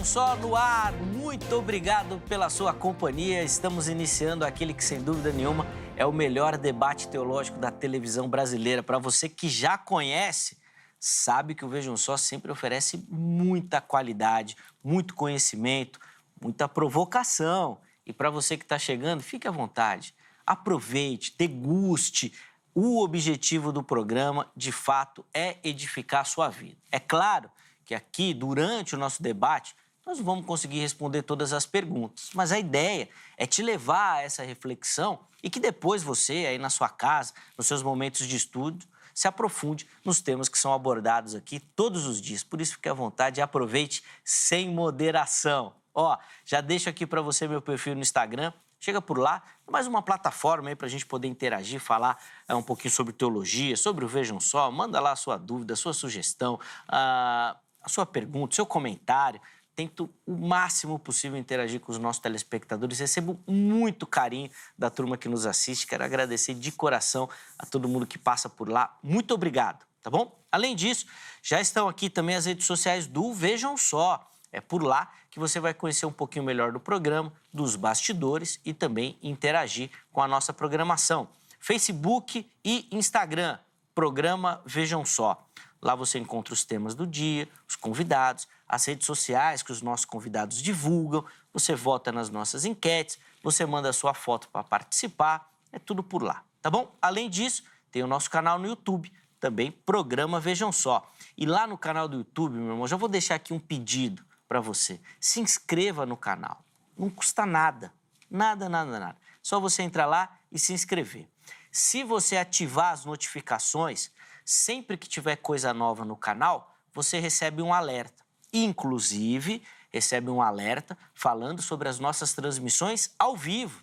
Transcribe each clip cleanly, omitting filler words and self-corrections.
Vejam Só no ar, muito obrigado pela sua companhia. Estamos iniciando aquele que, sem dúvida nenhuma, é o melhor debate teológico da televisão brasileira. Para você que já conhece, sabe que o Vejam Só sempre oferece muita qualidade, muito conhecimento, muita provocação. E para você que está chegando, fique à vontade, aproveite, deguste. O objetivo do programa, de fato, é edificar a sua vida. É claro que aqui, durante o nosso debate, nós não vamos conseguir responder todas as perguntas, mas a ideia é te levar a essa reflexão e que depois você, aí na sua casa, nos seus momentos de estudo, se aprofunde nos temas que são abordados aqui todos os dias. Por isso, fique à vontade e aproveite sem moderação. Ó, já deixo aqui para você meu perfil no Instagram. Chega por lá, mais uma plataforma aí para a gente poder interagir, falar um pouquinho sobre teologia, sobre o Vejam Só. Manda lá a sua dúvida, a sua sugestão, a sua pergunta, seu comentário. Tento o máximo possível interagir com os nossos telespectadores. Recebo muito carinho da turma que nos assiste. Quero agradecer de coração a todo mundo que passa por lá. Muito obrigado, tá bom? Além disso, já estão aqui também as redes sociais do Vejam Só. É por lá que você vai conhecer um pouquinho melhor do programa, dos bastidores e também interagir com a nossa programação. Facebook e Instagram, programa Vejam Só. Lá você encontra os temas do dia, os convidados, as redes sociais que os nossos convidados divulgam, você vota nas nossas enquetes, você manda a sua foto para participar, é tudo por lá, tá bom? Além disso, tem o nosso canal no YouTube, também programa Vejam Só. E lá no canal do YouTube, meu irmão, já vou deixar aqui um pedido para você. Se inscreva no canal. Não custa nada. Nada, nada, nada. Só você entrar lá e se inscrever. Se você ativar as notificações, sempre que tiver coisa nova no canal, você recebe um alerta. Inclusive, recebe um alerta falando sobre as nossas transmissões ao vivo.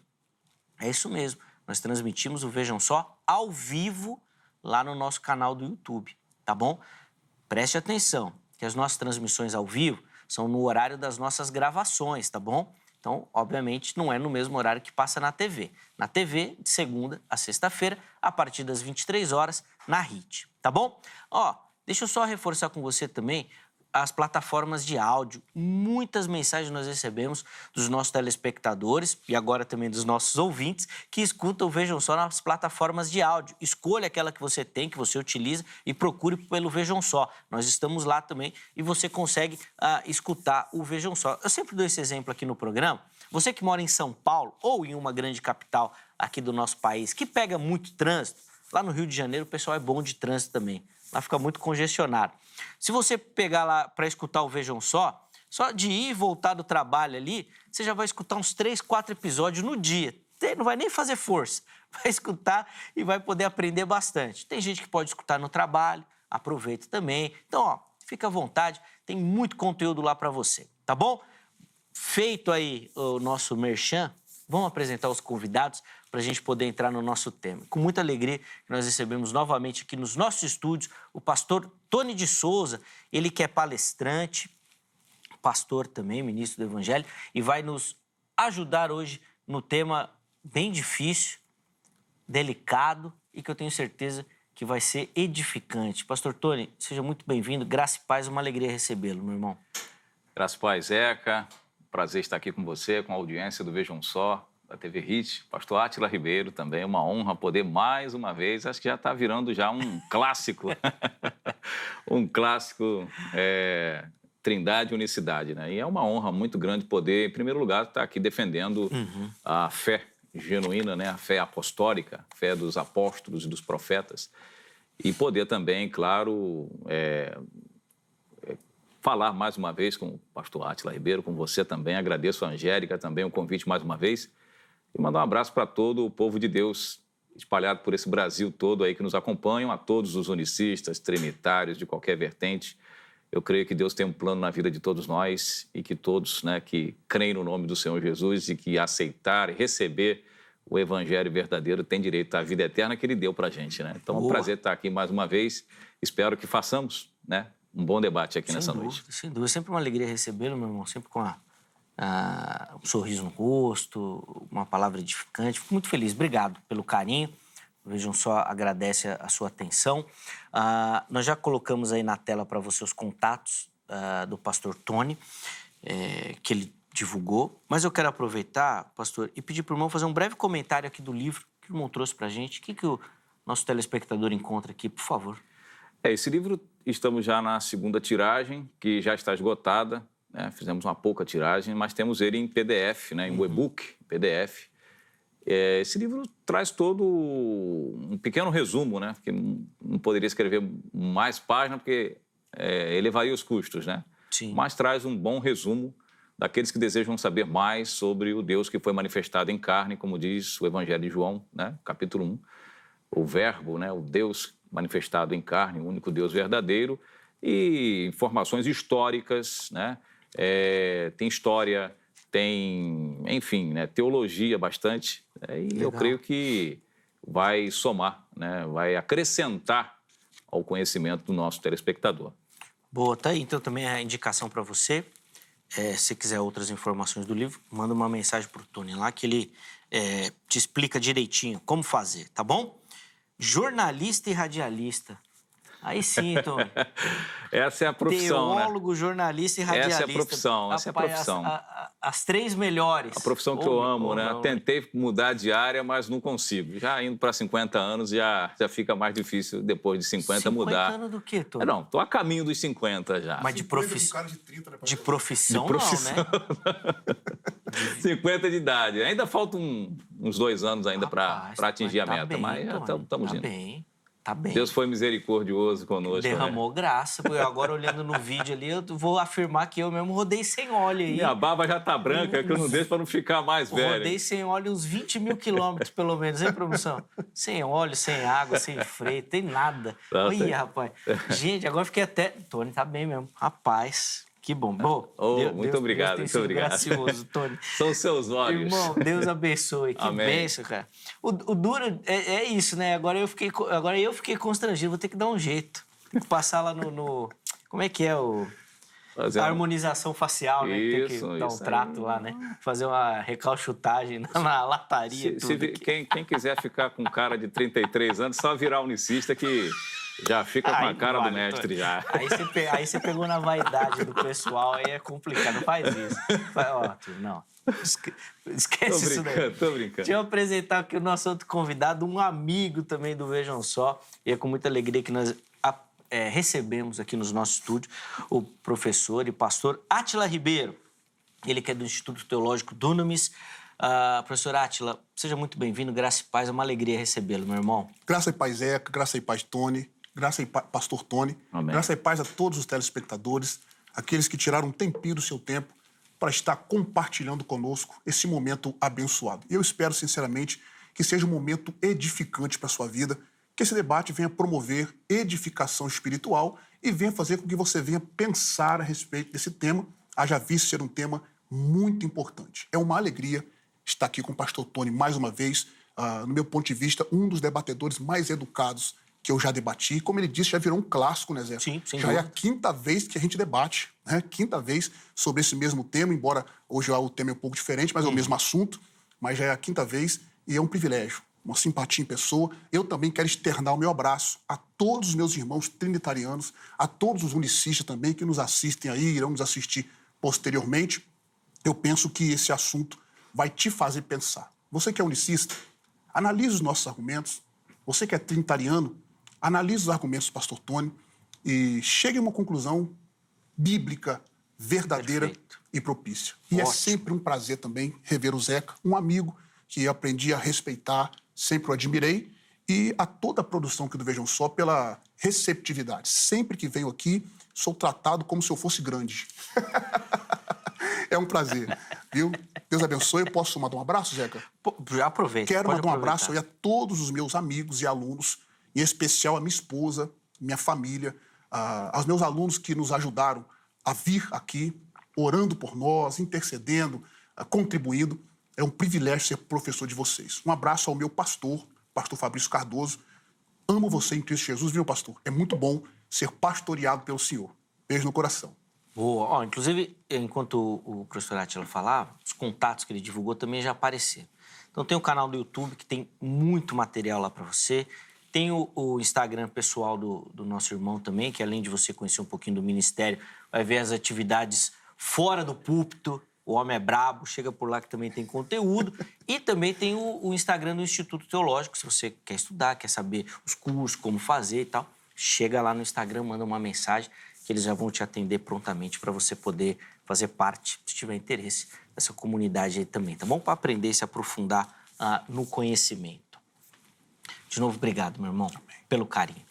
É isso mesmo. Nós transmitimos o Vejam Só ao vivo lá no nosso canal do YouTube, tá bom? Preste atenção, que as nossas transmissões ao vivo são no horário das nossas gravações, tá bom? Então, obviamente, não é no mesmo horário que passa na TV. Na TV, de segunda a sexta-feira, a partir das 23 horas, na HIT, tá bom? Ó, deixa eu só reforçar com você também as plataformas de áudio. Muitas mensagens nós recebemos dos nossos telespectadores e agora também dos nossos ouvintes que escutam, Vejam Só nas plataformas de áudio. Escolha aquela que você tem, que você utiliza e procure pelo Vejam Só. Nós estamos lá também e você consegue escutar o Vejam Só. Eu sempre dou esse exemplo aqui no programa. Você que mora em São Paulo ou em uma grande capital aqui do nosso país, que pega muito trânsito, lá no Rio de Janeiro o pessoal é bom de trânsito também. Lá fica muito congestionado. Se você pegar lá para escutar o Vejam Só de ir e voltar do trabalho ali, você já vai escutar uns 3, 4 episódios no dia. Não vai nem fazer força. Vai escutar e vai poder aprender bastante. Tem gente que pode escutar no trabalho, aproveita também. Então, ó, fica à vontade, tem muito conteúdo lá para você, tá bom? Feito aí o nosso merchan, vamos apresentar os convidados para a gente poder entrar no nosso tema. Com muita alegria que nós recebemos novamente aqui nos nossos estúdios o pastor Tony de Souza, ele que é palestrante, pastor também, ministro do Evangelho, e vai nos ajudar hoje no tema bem difícil, delicado e que eu tenho certeza que vai ser edificante. Pastor Tony, seja muito bem-vindo, graça e paz, uma alegria recebê-lo, meu irmão. Graça e paz, Zeca. Prazer estar aqui com você, com a audiência do Vejam Só, da TV HIT. Pastor Átila Ribeiro também, uma honra poder mais uma vez, acho que já está virando já um clássico, um clássico, Trindade e Unicidade, né? E é uma honra muito grande poder, em primeiro lugar, estar aqui defendendo a fé genuína, né? A fé apostólica, a fé dos apóstolos e dos profetas, e poder também, claro, falar mais uma vez com o pastor Átila Ribeiro, com você também. Agradeço a Angélica também o convite mais uma vez. E mandar um abraço para todo o povo de Deus espalhado por esse Brasil todo aí que nos acompanham, a todos os unicistas, trinitários, de qualquer vertente. Eu creio que Deus tem um plano na vida de todos nós e que todos, né, que creem no nome do Senhor Jesus e que aceitar e receber o Evangelho verdadeiro tem direito à vida eterna que Ele deu para a gente, né? Então é um prazer estar aqui mais uma vez. Espero que façamos, né, um bom debate aqui nessa noite. Sem dúvida, sempre uma alegria recebê-lo, meu irmão, sempre com um sorriso no rosto, uma palavra edificante. Fico muito feliz, obrigado pelo carinho. Vejam Só, agradece a sua atenção. Nós já colocamos aí na tela para você os contatos do pastor Tony. que ele divulgou. Mas eu quero aproveitar, pastor, e pedir para o irmão fazer um breve comentário aqui do livro que o irmão trouxe para a gente. O que o nosso telespectador encontra aqui, por favor? Esse livro, estamos já na segunda tiragem, que já está esgotada, né? Fizemos uma pouca tiragem, mas temos ele em PDF, né? Em e-book, PDF. Esse livro traz todo um pequeno resumo, né? Porque não poderia escrever mais páginas, porque elevaria os custos, né? Sim. Mas traz um bom resumo daqueles que desejam saber mais sobre o Deus que foi manifestado em carne, como diz o Evangelho de João, né? Capítulo 1. O Verbo, né? O Deus manifestado em carne, o único Deus verdadeiro, e informações históricas, né? Tem história, tem, enfim, né? Teologia bastante, e Legal. eu creio que vai somar, né? Vai acrescentar ao conhecimento do nosso telespectador. Boa, tá aí então também a indicação para você. Se quiser outras informações do livro, manda uma mensagem para o Tony lá que ele te explica direitinho como fazer, tá bom? Jornalista e radialista. Aí sim, Tony. Essa é a profissão, Teólogo, né? jornalista e radialista. Essa é a profissão, essa é a profissão. As três melhores. A profissão que eu amo, né? Tentei mudar de área, mas não consigo. Já indo para 50 anos, já fica mais difícil, depois de 50 mudar. 50 anos do quê, Tony? Não, estou a caminho dos 50 já. Mas de profissão, de profissão, De profissão. não, né? 50 de idade. Ainda faltam uns 2 anos ainda para atingir a meta, bem, mas estamos indo. Tá bem. Deus foi misericordioso conosco. Derramou graça. Agora, olhando no vídeo ali, eu vou afirmar que eu mesmo rodei sem óleo aí. Minha barba já tá branca, que eu não deixo para não ficar mais velho. Rodei sem óleo uns 20 mil quilômetros, pelo menos, hein, produção? Sem óleo, sem água, sem freio, tem nada. Olha, rapaz. Gente, agora fiquei até... Tony tá bem mesmo. Rapaz... Que bom. Muito obrigado, Deus muito obrigado. Gracioso, Tony. São seus olhos. Irmão, Deus abençoe. Que Amém. bênção, cara. O duro é isso, né? Agora eu fiquei constrangido. Vou ter que dar um jeito. Tem que passar lá no como é que é a harmonização facial, né? Tem que dar um trato lá, né? Fazer uma recalchutagem na lataria. Quem quiser ficar com cara de 33 anos, só virar unicista que... Já fica com a cara do mestre, já. Aí você pegou na vaidade do pessoal, aí é complicado. Não faz isso. Não. Esquece isso daí. Tô brincando. Deixa eu apresentar aqui o nosso outro convidado, um amigo também do Vejam Só. E é com muita alegria que nós recebemos aqui no nosso estúdio o professor e pastor Átila Ribeiro. Ele que é do Instituto Teológico Dunamis. Professor Átila, seja muito bem-vindo. Graça e paz. É uma alegria recebê-lo, meu irmão. Graça e paz, Zeca. Graça e paz, Tony. Graça e paz, pastor Tony. Amém. Graça e paz a todos os telespectadores, aqueles que tiraram um tempinho do seu tempo para estar compartilhando conosco esse momento abençoado. E eu espero, sinceramente, que seja um momento edificante para a sua vida, que esse debate venha promover edificação espiritual e venha fazer com que você venha pensar a respeito desse tema, haja visto ser um tema muito importante. É uma alegria estar aqui com o pastor Tony mais uma vez, no meu ponto de vista, um dos debatedores mais educados que eu já debati. Como ele disse, já virou um clássico, né, Zé? Sim, sem já dúvida. É a quinta vez que a gente debate, né? Quinta vez sobre esse mesmo tema, embora hoje o tema é um pouco diferente, mas é o mesmo assunto, mas já é a quinta vez e é um privilégio, uma simpatia em pessoa. Eu também quero externar o meu abraço a todos os meus irmãos trinitarianos, a todos os unicistas também que nos assistem aí, irão nos assistir posteriormente. Eu penso que esse assunto vai te fazer pensar. Você que é unicista, analise os nossos argumentos. Você que é trinitariano, analise os argumentos do pastor Tony e chegue a uma conclusão bíblica, verdadeira. Perfeito. E propícia. E Ótimo. É sempre um prazer também rever o Zeca, um amigo que eu aprendi a respeitar, sempre o admirei, e a toda a produção aqui do Vejam Só pela receptividade. Sempre que venho aqui, sou tratado como se eu fosse grande. É um prazer, viu? Deus abençoe. Eu posso mandar um abraço, Zeca? Já aproveita. Quero mandar um abraço aproveitar. aí a todos os meus amigos e alunos, em especial a minha esposa, minha família, aos meus alunos que nos ajudaram a vir aqui, orando por nós, intercedendo, contribuindo. É um privilégio ser professor de vocês. Um abraço ao meu pastor Fabrício Cardoso. Amo você em Cristo Jesus, viu, pastor? É muito bom ser pastoreado pelo Senhor. Beijo no coração. Boa. Inclusive, enquanto o professor Átila falava, os contatos que ele divulgou também já apareceram. Então, tem o canal do YouTube, que tem muito material lá para você. Tem o Instagram pessoal do nosso irmão também, que além de você conhecer um pouquinho do ministério, vai ver as atividades fora do púlpito. O homem é brabo, chega por lá que também tem conteúdo. E também tem o Instagram do Instituto Teológico, se você quer estudar, quer saber os cursos, como fazer e tal. Chega lá no Instagram, manda uma mensagem que eles já vão te atender prontamente para você poder fazer parte, se tiver interesse, dessa comunidade aí também, tá bom? Para aprender e se aprofundar no conhecimento. De novo, obrigado, meu irmão, pelo carinho.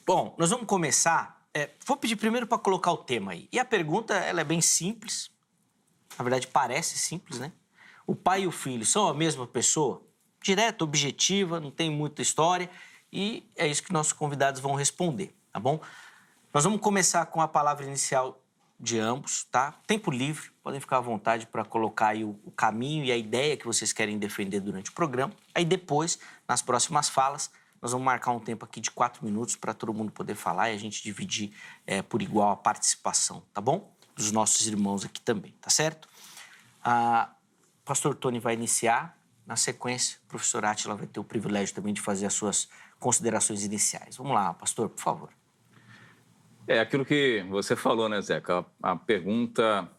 Bom, nós vamos começar. Vou pedir primeiro para colocar o tema aí. E a pergunta, ela é bem simples. Na verdade, parece simples, né? O pai e o filho são a mesma pessoa? Direta, objetiva, não tem muita história. E é isso que nossos convidados vão responder, tá bom? Nós vamos começar com a palavra inicial de ambos, tá? Tempo livre, podem ficar à vontade para colocar aí o caminho e a ideia que vocês querem defender durante o programa. Aí depois, nas próximas falas, nós vamos marcar um tempo aqui de 4 minutos para todo mundo poder falar e a gente dividir por igual a participação, tá bom? Dos nossos irmãos aqui também, tá certo? O pastor Tony vai iniciar. Na sequência, o professor Átila vai ter o privilégio também de fazer as suas considerações iniciais. Vamos lá, pastor, por favor. É aquilo que você falou, né, Zeca? A pergunta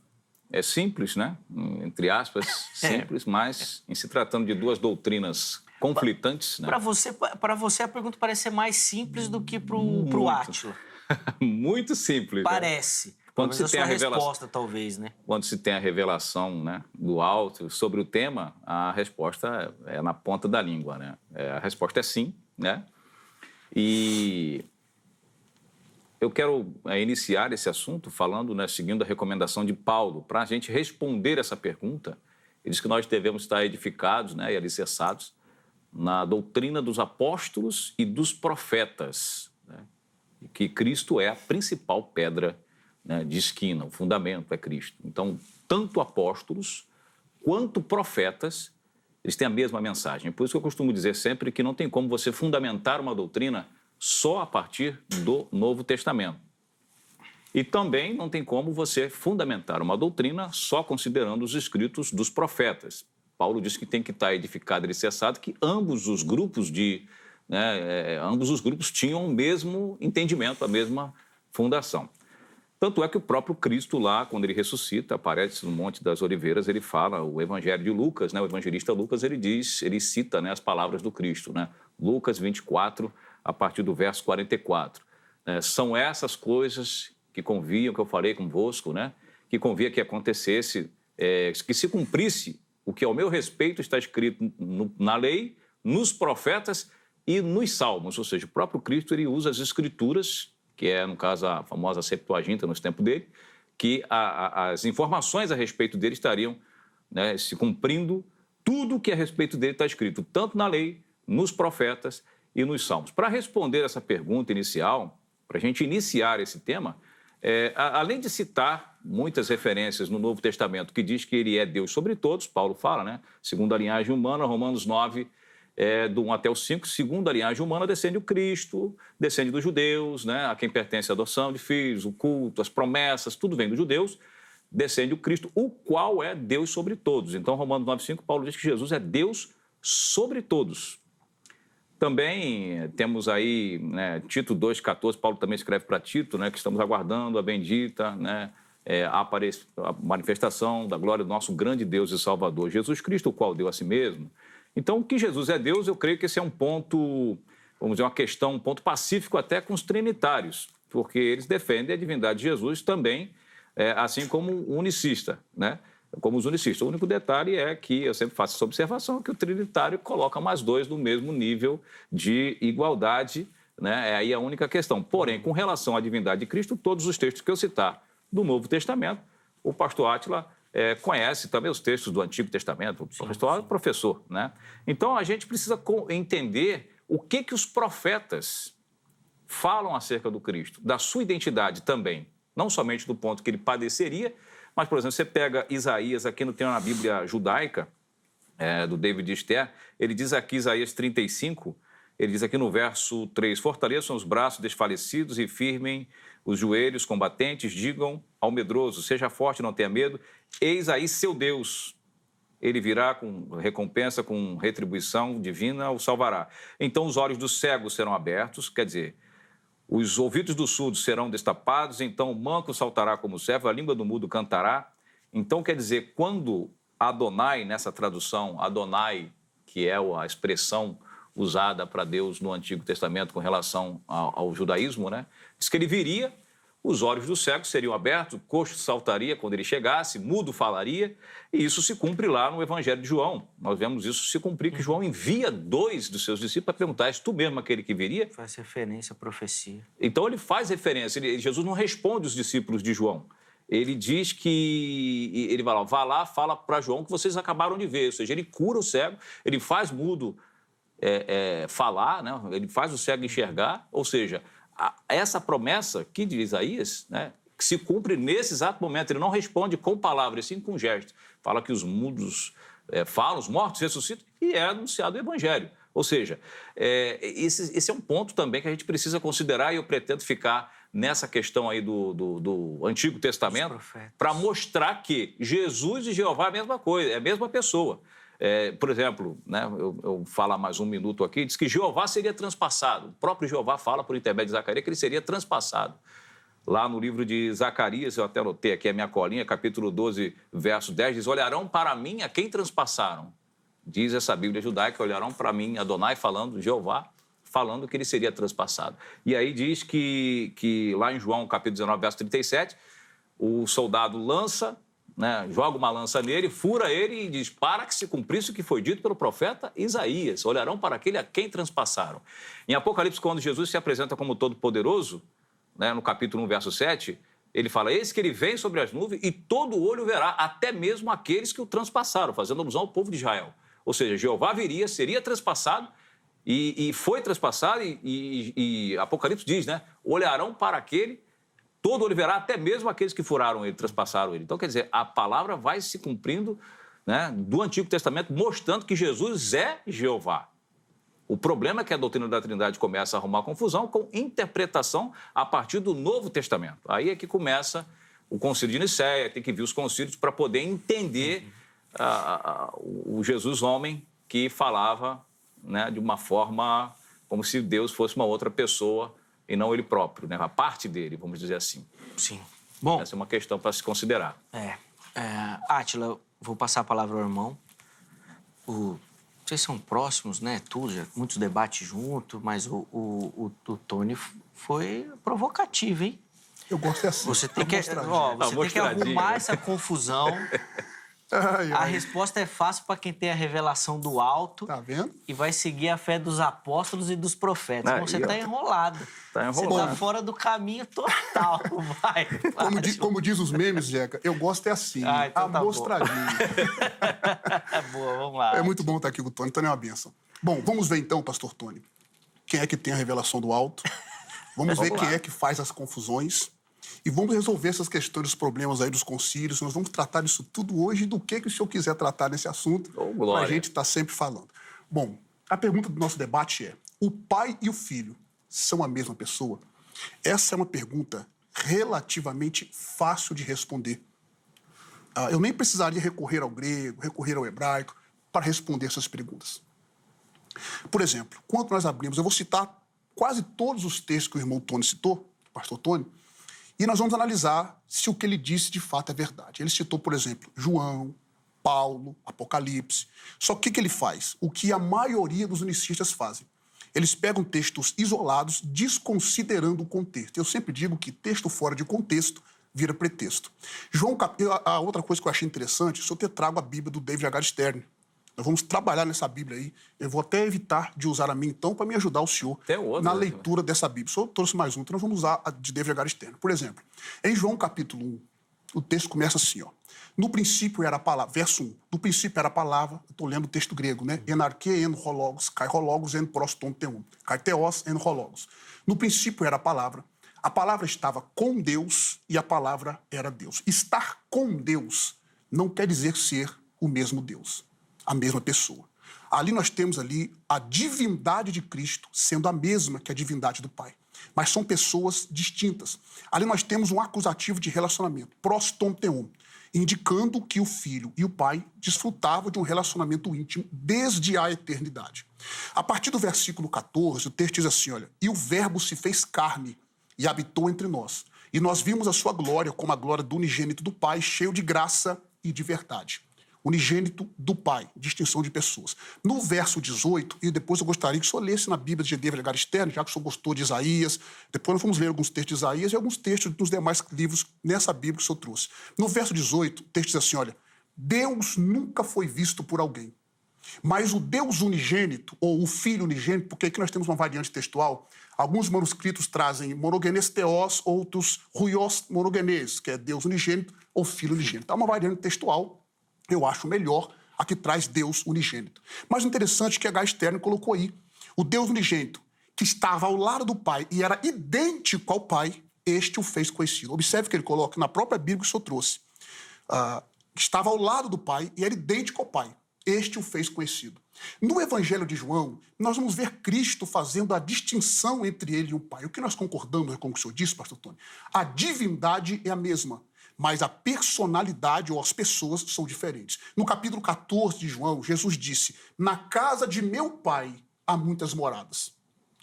é simples, né? Entre aspas, simples, mas em se tratando de duas doutrinas conflitantes, né? Para você, a pergunta parece ser mais simples do que pro Átila. Muito simples. Parece. Né? Quando se tem a resposta, talvez, né? Quando se tem a revelação, né, do alto sobre o tema, a resposta é na ponta da língua, né? A resposta é sim, né? E eu quero iniciar esse assunto falando, né, seguindo a recomendação de Paulo, para a gente responder essa pergunta. Ele diz que nós devemos estar edificados, né, e alicerçados na doutrina dos apóstolos e dos profetas, né? E que Cristo é a principal pedra, né, de esquina, o fundamento é Cristo. Então, tanto apóstolos quanto profetas, eles têm a mesma mensagem. Por isso que eu costumo dizer sempre que não tem como você fundamentar uma doutrina só a partir do Novo Testamento. E também não tem como você fundamentar uma doutrina só considerando os escritos dos profetas. Paulo diz que tem que estar edificado e alicerçado, que ambos os grupos tinham o mesmo entendimento, a mesma fundação. Tanto é que o próprio Cristo lá, quando ele ressuscita, aparece no Monte das Oliveiras, ele fala, o Evangelho de Lucas, né, o evangelista Lucas, ele cita, né, as palavras do Cristo, né? Lucas 24, a partir do verso 44. São essas coisas que convinham, que eu falei convosco, né? Que convia que acontecesse, que se cumprisse o que ao meu respeito está escrito na lei, nos profetas e nos salmos. Ou seja, o próprio Cristo ele usa as escrituras, que é, no caso, a famosa Septuaginta nos tempos dele, que as informações a respeito dele estariam, né, se cumprindo tudo que a respeito dele está escrito, tanto na lei, nos profetas e nos salmos. Para responder essa pergunta inicial, para a gente iniciar esse tema, além de citar muitas referências no Novo Testamento que diz que ele é Deus sobre todos, Paulo fala, né, segundo a linhagem humana, Romanos 9, do 1 até o 5, segundo a linhagem humana, descende o Cristo, descende dos judeus, né, a quem pertence a adoção de filhos, o culto, as promessas, tudo vem dos judeus, descende o Cristo, o qual é Deus sobre todos. Então, Romanos 9,5, Paulo diz que Jesus é Deus sobre todos. Também temos aí, né, Tito 2,14, Paulo também escreve para Tito, né, que estamos aguardando a bendita, né, a manifestação da glória do nosso grande Deus e Salvador, Jesus Cristo, o qual deu a si mesmo. Então, que Jesus é Deus, eu creio que esse é um ponto, vamos dizer, uma questão, um ponto pacífico até com os trinitários, porque eles defendem a divindade de Jesus também, assim como o unicista, né? Como os unicistas. O único detalhe é que, eu sempre faço essa observação, que o trinitário coloca mais dois no mesmo nível de igualdade, né? É aí a única questão. Porém, com relação à divindade de Cristo, todos os textos que eu citar do Novo Testamento, o pastor Átila conhece também os textos do Antigo Testamento, o pastor é professor, né? Então, a gente precisa entender o que os profetas falam acerca do Cristo, da sua identidade também, não somente do ponto que ele padeceria, mas, por exemplo, você pega Isaías, aqui no tem na Bíblia judaica, do David Esther, ele diz aqui, Isaías 35, ele diz aqui no verso 3, fortaleçam os braços desfalecidos e firmem os joelhos combatentes, digam ao medroso, seja forte, não tenha medo, eis aí seu Deus, ele virá com recompensa, com retribuição divina, o salvará. Então os olhos dos cegos serão abertos, quer dizer, Os ouvidos do surdo serão destapados, então o manco saltará como servo, a língua do mudo cantará. Então, quer dizer, quando Adonai, nessa tradução, Adonai, que é a expressão usada para Deus no Antigo Testamento com relação ao judaísmo, né? Diz que ele viria, os olhos do cego seriam abertos, o coxo saltaria quando ele chegasse, mudo falaria, e isso se cumpre lá no Evangelho de João. Nós vemos isso se cumprir, que João envia 2 dos seus discípulos para perguntar: és tu mesmo aquele que viria? Faz referência à profecia. Então ele faz referência, Jesus não responde os discípulos de João. Ele diz que, ele vai lá, fala para João que vocês acabaram de ver, ou seja, ele cura o cego, ele faz mudo falar, né? Ele faz o cego enxergar, ou seja, essa promessa aqui de Isaías, né, que se cumpre nesse exato momento. Ele não responde com palavras, sim com gestos. Fala que os mudos falam, os mortos ressuscitam, e é anunciado o Evangelho. Ou seja, esse é um ponto também que a gente precisa considerar, e eu pretendo ficar nessa questão aí do Antigo Testamento para mostrar que Jesus e Jeová é a mesma coisa, é a mesma pessoa. Por exemplo, né, eu falar mais um minuto aqui, diz que Jeová seria transpassado. O próprio Jeová fala, por intermédio de Zacarias, que ele seria transpassado. Lá no livro de Zacarias, eu até anotei aqui a minha colinha, capítulo 12, verso 10, diz: olharão para mim a quem transpassaram. Diz essa Bíblia judaica: olharão para mim, Adonai falando, Jeová falando que ele seria transpassado. E aí diz que lá em João, capítulo 19, verso 37, o soldado lança, né, joga uma lança nele, fura ele e diz: para que se cumprisse o que foi dito pelo profeta Isaías, olharão para aquele a quem transpassaram. Em Apocalipse, quando Jesus se apresenta como Todo-Poderoso, né, no capítulo 1, verso 7, ele fala: eis que ele vem sobre as nuvens e todo olho verá, até mesmo aqueles que o transpassaram, fazendo alusão ao povo de Israel. Ou seja, Jeová viria, seria transpassado, e foi transpassado, e Apocalipse diz, né, olharão para aquele, todo olho verá, até mesmo aqueles que furaram ele, transpassaram ele. Então, quer dizer, a palavra vai se cumprindo, né, do Antigo Testamento, mostrando que Jesus é Jeová. O problema é que a doutrina da Trindade começa a arrumar confusão com interpretação a partir do Novo Testamento. Aí é que começa o Concílio de Nicéia, tem que vir os concílios para poder entender o Jesus homem que falava, né, de uma forma como se Deus fosse uma outra pessoa e não ele próprio, né, a parte dele, vamos dizer assim. Sim. Bom, essa é uma questão para se considerar. Átila, vou passar a palavra ao irmão. Vocês são próximos, né? Tudo, já, muitos debates juntos, mas o Tony foi provocativo, hein? Eu gosto assim. Você tem que arrumar essa confusão. A resposta é fácil para quem tem a revelação do alto. Tá vendo? E vai seguir a fé dos apóstolos e dos profetas. Então você está enrolado. Tá enrolado. Você está fora do caminho total. Vai. Como diz os memes, Jeca, eu gosto assim, então tá amostradinho. Boa, vamos lá. É muito bom estar aqui com o Tony. Tony é uma bênção. Bom, vamos ver então, pastor Tony, quem é que tem a revelação do alto. Vamos ver quem é que faz as confusões. E vamos resolver essas questões, os problemas aí dos concílios. Nós vamos tratar disso tudo hoje, do que o senhor quiser tratar nesse assunto, para a gente estar sempre falando. Bom, a pergunta do nosso debate é: o pai e o filho são a mesma pessoa? Essa é uma pergunta relativamente fácil de responder. Eu nem precisaria recorrer ao grego, recorrer ao hebraico, para responder essas perguntas. Por exemplo, quando nós abrimos, eu vou citar quase todos os textos que o irmão Tony citou, o pastor Tony, e nós vamos analisar se o que ele disse de fato é verdade. Ele citou, por exemplo, João, Paulo, Apocalipse. Só que o que ele faz? O que a maioria dos unicistas fazem. Eles pegam textos isolados, desconsiderando o contexto. Eu sempre digo que texto fora de contexto vira pretexto. A outra coisa que eu achei interessante, se eu te trago a Bíblia do David H. Stern. Nós vamos trabalhar nessa Bíblia aí. Eu vou até evitar de usar a minha, então, para me ajudar o senhor na leitura dessa Bíblia. Só trouxe mais um, então nós vamos usar a de David H. Stern. Por exemplo, em João capítulo 1, o texto começa assim, ó. No princípio era a palavra, verso 1. No princípio era a palavra, eu estou lendo o texto grego, né? Enarque en hologos, kai hologos en proston teum, kai theos en hologos. No princípio era a palavra estava com Deus e a palavra era Deus. Estar com Deus não quer dizer ser o mesmo Deus, a mesma pessoa. Ali nós temos ali a divindade de Cristo sendo a mesma que a divindade do Pai. Mas são pessoas distintas. Ali nós temos um acusativo de relacionamento, proston teum. indicando que o filho e o pai desfrutavam de um relacionamento íntimo desde a eternidade. A partir do versículo 14, o texto diz assim, olha, e o verbo se fez carne e habitou entre nós. E nós vimos a sua glória como a glória do unigênito do Pai, cheio de graça e de verdade. Unigênito do Pai, distinção de pessoas. No verso 18, e depois eu gostaria que o senhor lesse na Bíblia de Gedê Vergara Externo, já que o senhor gostou de Isaías, depois nós vamos ler alguns textos de Isaías e alguns textos dos demais livros nessa Bíblia que o senhor trouxe. No verso 18, o texto diz assim, olha, Deus nunca foi visto por alguém, mas o Deus unigênito, ou o Filho unigênito, porque aqui nós temos uma variante textual, alguns manuscritos trazem monogenes theos, outros huios monogenes, que é Deus unigênito ou Filho unigênito. É uma variante textual, eu acho melhor, a que traz Deus unigênito. Mas o interessante é que H. Stern colocou aí, o Deus unigênito, que estava ao lado do Pai e era idêntico ao Pai, este o fez conhecido. Observe que ele coloca na própria Bíblia que o senhor trouxe. Estava ao lado do Pai e era idêntico ao Pai. Este o fez conhecido. No Evangelho de João, nós vamos ver Cristo fazendo a distinção entre ele e o Pai. O que nós concordamos com o que o senhor disse, pastor Tony? A divindade é a mesma, mas a personalidade ou as pessoas são diferentes. No capítulo 14 de João, Jesus disse, na casa de meu Pai há muitas moradas.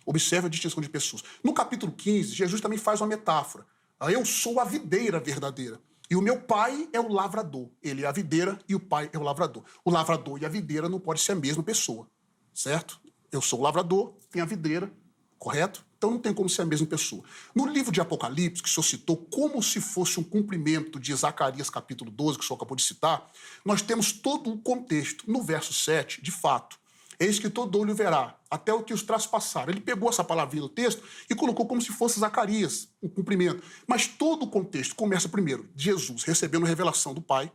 Observe a distinção de pessoas. No capítulo 15, Jesus também faz uma metáfora. Eu sou a videira verdadeira. E o meu pai é o lavrador. Ele é a videira e o pai é o lavrador. O lavrador e a videira não podem ser a mesma pessoa, certo? Eu sou o lavrador, tem a videira, correto? Então não tem como ser a mesma pessoa. No livro de Apocalipse, que o senhor citou, como se fosse um cumprimento de Zacarias capítulo 12, que o senhor acabou de citar, nós temos todo o contexto. No verso 7, de fato, eis que todo olho verá, até o que os traspassaram. Ele pegou essa palavrinha do texto e colocou como se fosse Zacarias, um cumprimento. Mas todo o contexto começa primeiro, Jesus recebendo revelação do Pai.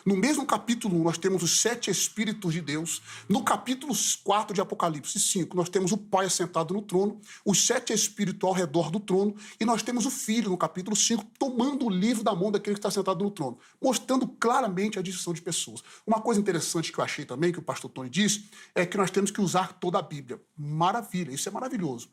No mesmo capítulo 1, nós temos os 7 Espíritos de Deus. No capítulo 4 de Apocalipse 5, nós temos o Pai assentado no trono, os 7 Espíritos ao redor do trono, e nós temos o Filho, no capítulo 5, tomando o livro da mão daquele que está sentado no trono, mostrando claramente a distinção de pessoas. Uma coisa interessante que eu achei também, que o pastor Tony disse, é que nós temos que usar toda a Bíblia. Maravilha, isso é maravilhoso.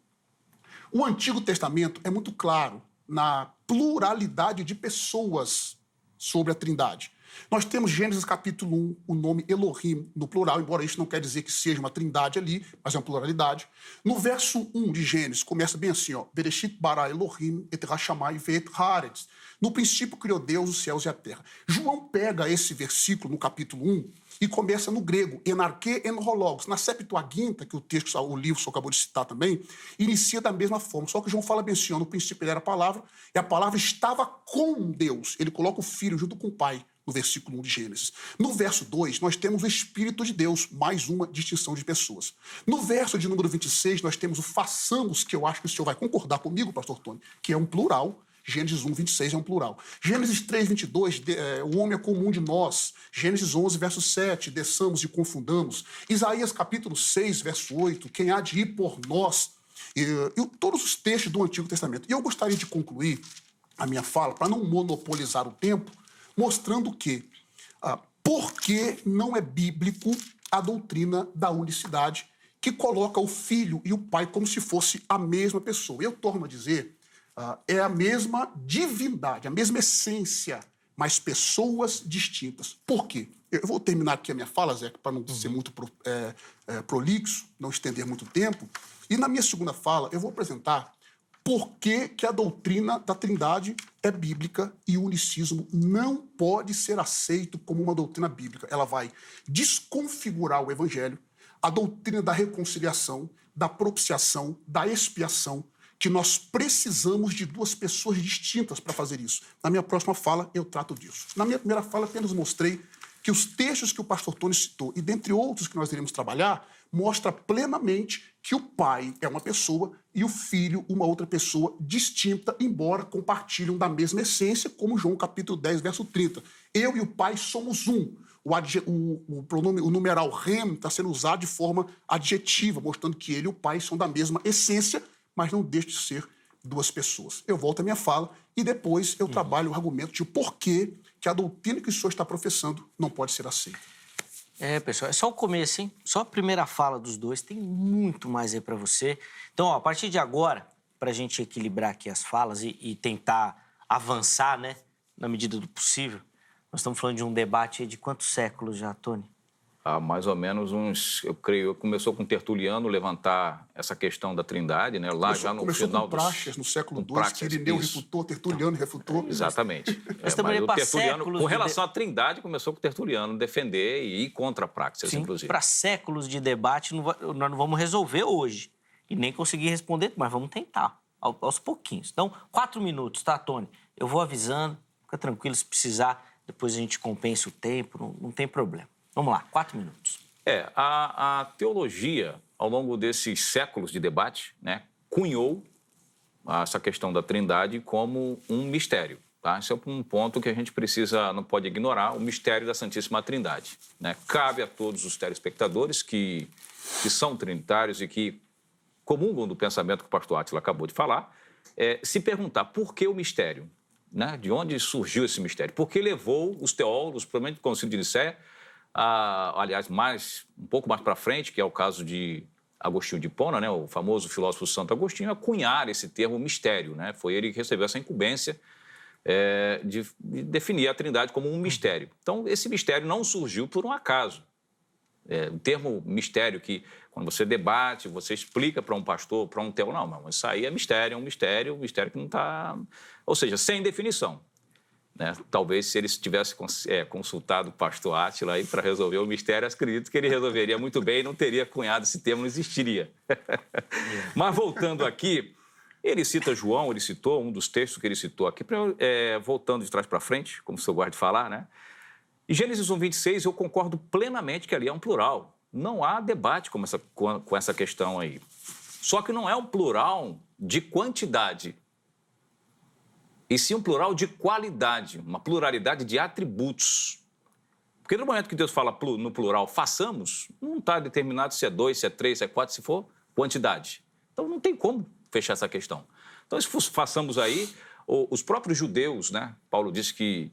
O Antigo Testamento é muito claro na pluralidade de pessoas sobre a Trindade. Nós temos Gênesis capítulo 1, o nome Elohim no plural, embora isso não quer dizer que seja uma trindade ali, mas é uma pluralidade. No verso 1 de Gênesis, começa bem assim, ó, Bereshit bara Elohim et hashamai ve'et haaretz. No princípio criou Deus os céus e a terra. João pega esse versículo no capítulo 1 e começa no grego, enarque enrologos. Na Septuaginta, que o livro que o senhor acabou de citar também, inicia da mesma forma. Só que João fala bem assim, ó, no princípio ele era a palavra, e a palavra estava com Deus. Ele coloca o Filho junto com o Pai, no versículo 1 de Gênesis. No verso 2, nós temos o Espírito de Deus, mais uma distinção de pessoas. No verso de número 26, nós temos o façamos, que eu acho que o senhor vai concordar comigo, pastor Tony, que é um plural. Gênesis 1, 26 é um plural. Gênesis 3, 22, o homem é comum de nós. Gênesis 11, verso 7, desçamos e confundamos. Isaías capítulo 6, verso 8, quem há de ir por nós. E todos os textos do Antigo Testamento. E eu gostaria de concluir a minha fala, para não monopolizar o tempo, mostrando que, porque não é bíblico a doutrina da unicidade, que coloca o Filho e o Pai como se fosse a mesma pessoa. Eu torno a dizer, é a mesma divindade, a mesma essência, mas pessoas distintas. Por quê? Eu vou terminar aqui a minha fala, Zé, para não ser muito prolixo, não estender muito tempo. E na minha segunda fala, eu vou apresentar por que a doutrina da Trindade é bíblica e o unicismo não pode ser aceito como uma doutrina bíblica. Ela vai desconfigurar o Evangelho, a doutrina da reconciliação, da propiciação, da expiação, que nós precisamos de duas pessoas distintas para fazer isso. Na minha próxima fala, eu trato disso. Na minha primeira fala, apenas mostrei que os textos que o pastor Tony citou, e dentre outros que nós iremos trabalhar, mostra plenamente que o Pai é uma pessoa e o Filho uma outra pessoa distinta, embora compartilham da mesma essência, como João capítulo 10, verso 30. Eu e o Pai somos um. O numeral rem está sendo usado de forma adjetiva, mostrando que ele e o Pai são da mesma essência, mas não deixam de ser duas pessoas. Eu volto à minha fala e depois eu trabalho o argumento de porquê que a doutrina que o senhor está professando não pode ser aceita. Pessoal, é só o começo, hein? Só a primeira fala dos dois, tem muito mais aí para você. Então, ó, a partir de agora, para a gente equilibrar aqui as falas e tentar avançar, né, na medida do possível, Nós estamos falando de um debate de quantos séculos já, Tony? Há mais ou menos uns, eu creio, começou com Tertuliano levantar essa questão da Trindade, né? Lá já no final com Práxeas, no século II, que Irineu refutou, Tertuliano refutou. Exatamente. Mas também o para Tertuliano, séculos com relação à Trindade, começou com o Tertuliano defender e ir contra Práxeas, inclusive. Para séculos de debate, nós não vamos resolver hoje. E nem conseguir responder, mas vamos tentar, aos pouquinhos. Então, 4 minutos, tá, Tony? Eu vou avisando, fica tranquilo, se precisar, depois a gente compensa o tempo, não tem problema. Vamos lá, 4 minutos. A teologia, ao longo desses séculos de debate, né, cunhou essa questão da Trindade como um mistério. Tá? Esse é um ponto que a gente não pode ignorar, o mistério da Santíssima Trindade. Né? Cabe a todos os telespectadores que são trinitários e que comungam do pensamento que o pastor Átila acabou de falar, se perguntar por que o mistério? Né? De onde surgiu esse mistério? Porque levou os teólogos, provavelmente do Concílio de Nicéia, aliás, um pouco mais para frente, que é o caso de Agostinho de Hipona, né? O famoso filósofo Santo Agostinho, a cunhar esse termo mistério. Né? Foi ele que recebeu essa incumbência de definir a Trindade como um mistério. Então, esse mistério não surgiu por um acaso. O termo mistério que, quando você debate, você explica para um pastor, para um teólogo, não, isso aí é um mistério que não está... Ou seja, sem definição. Né? Talvez se ele tivesse consultado o pastor Átila aí para resolver o mistério, acredito que ele resolveria muito bem e não teria cunhado esse termo, não existiria. Mas voltando aqui, ele cita João, ele citou um dos textos que ele citou aqui, voltando de trás para frente, como o senhor gosta de falar, né? Em Gênesis 1:26, eu concordo plenamente que ali é um plural. Não há debate com essa questão aí. Só que não é um plural de quantidade, e sim um plural de qualidade, uma pluralidade de atributos. Porque no momento que Deus fala no plural, façamos, não está determinado se é 2, se é 3, se é 4, se for quantidade. Então não tem como fechar essa questão. Então, se façamos aí, os próprios judeus, né? Paulo disse que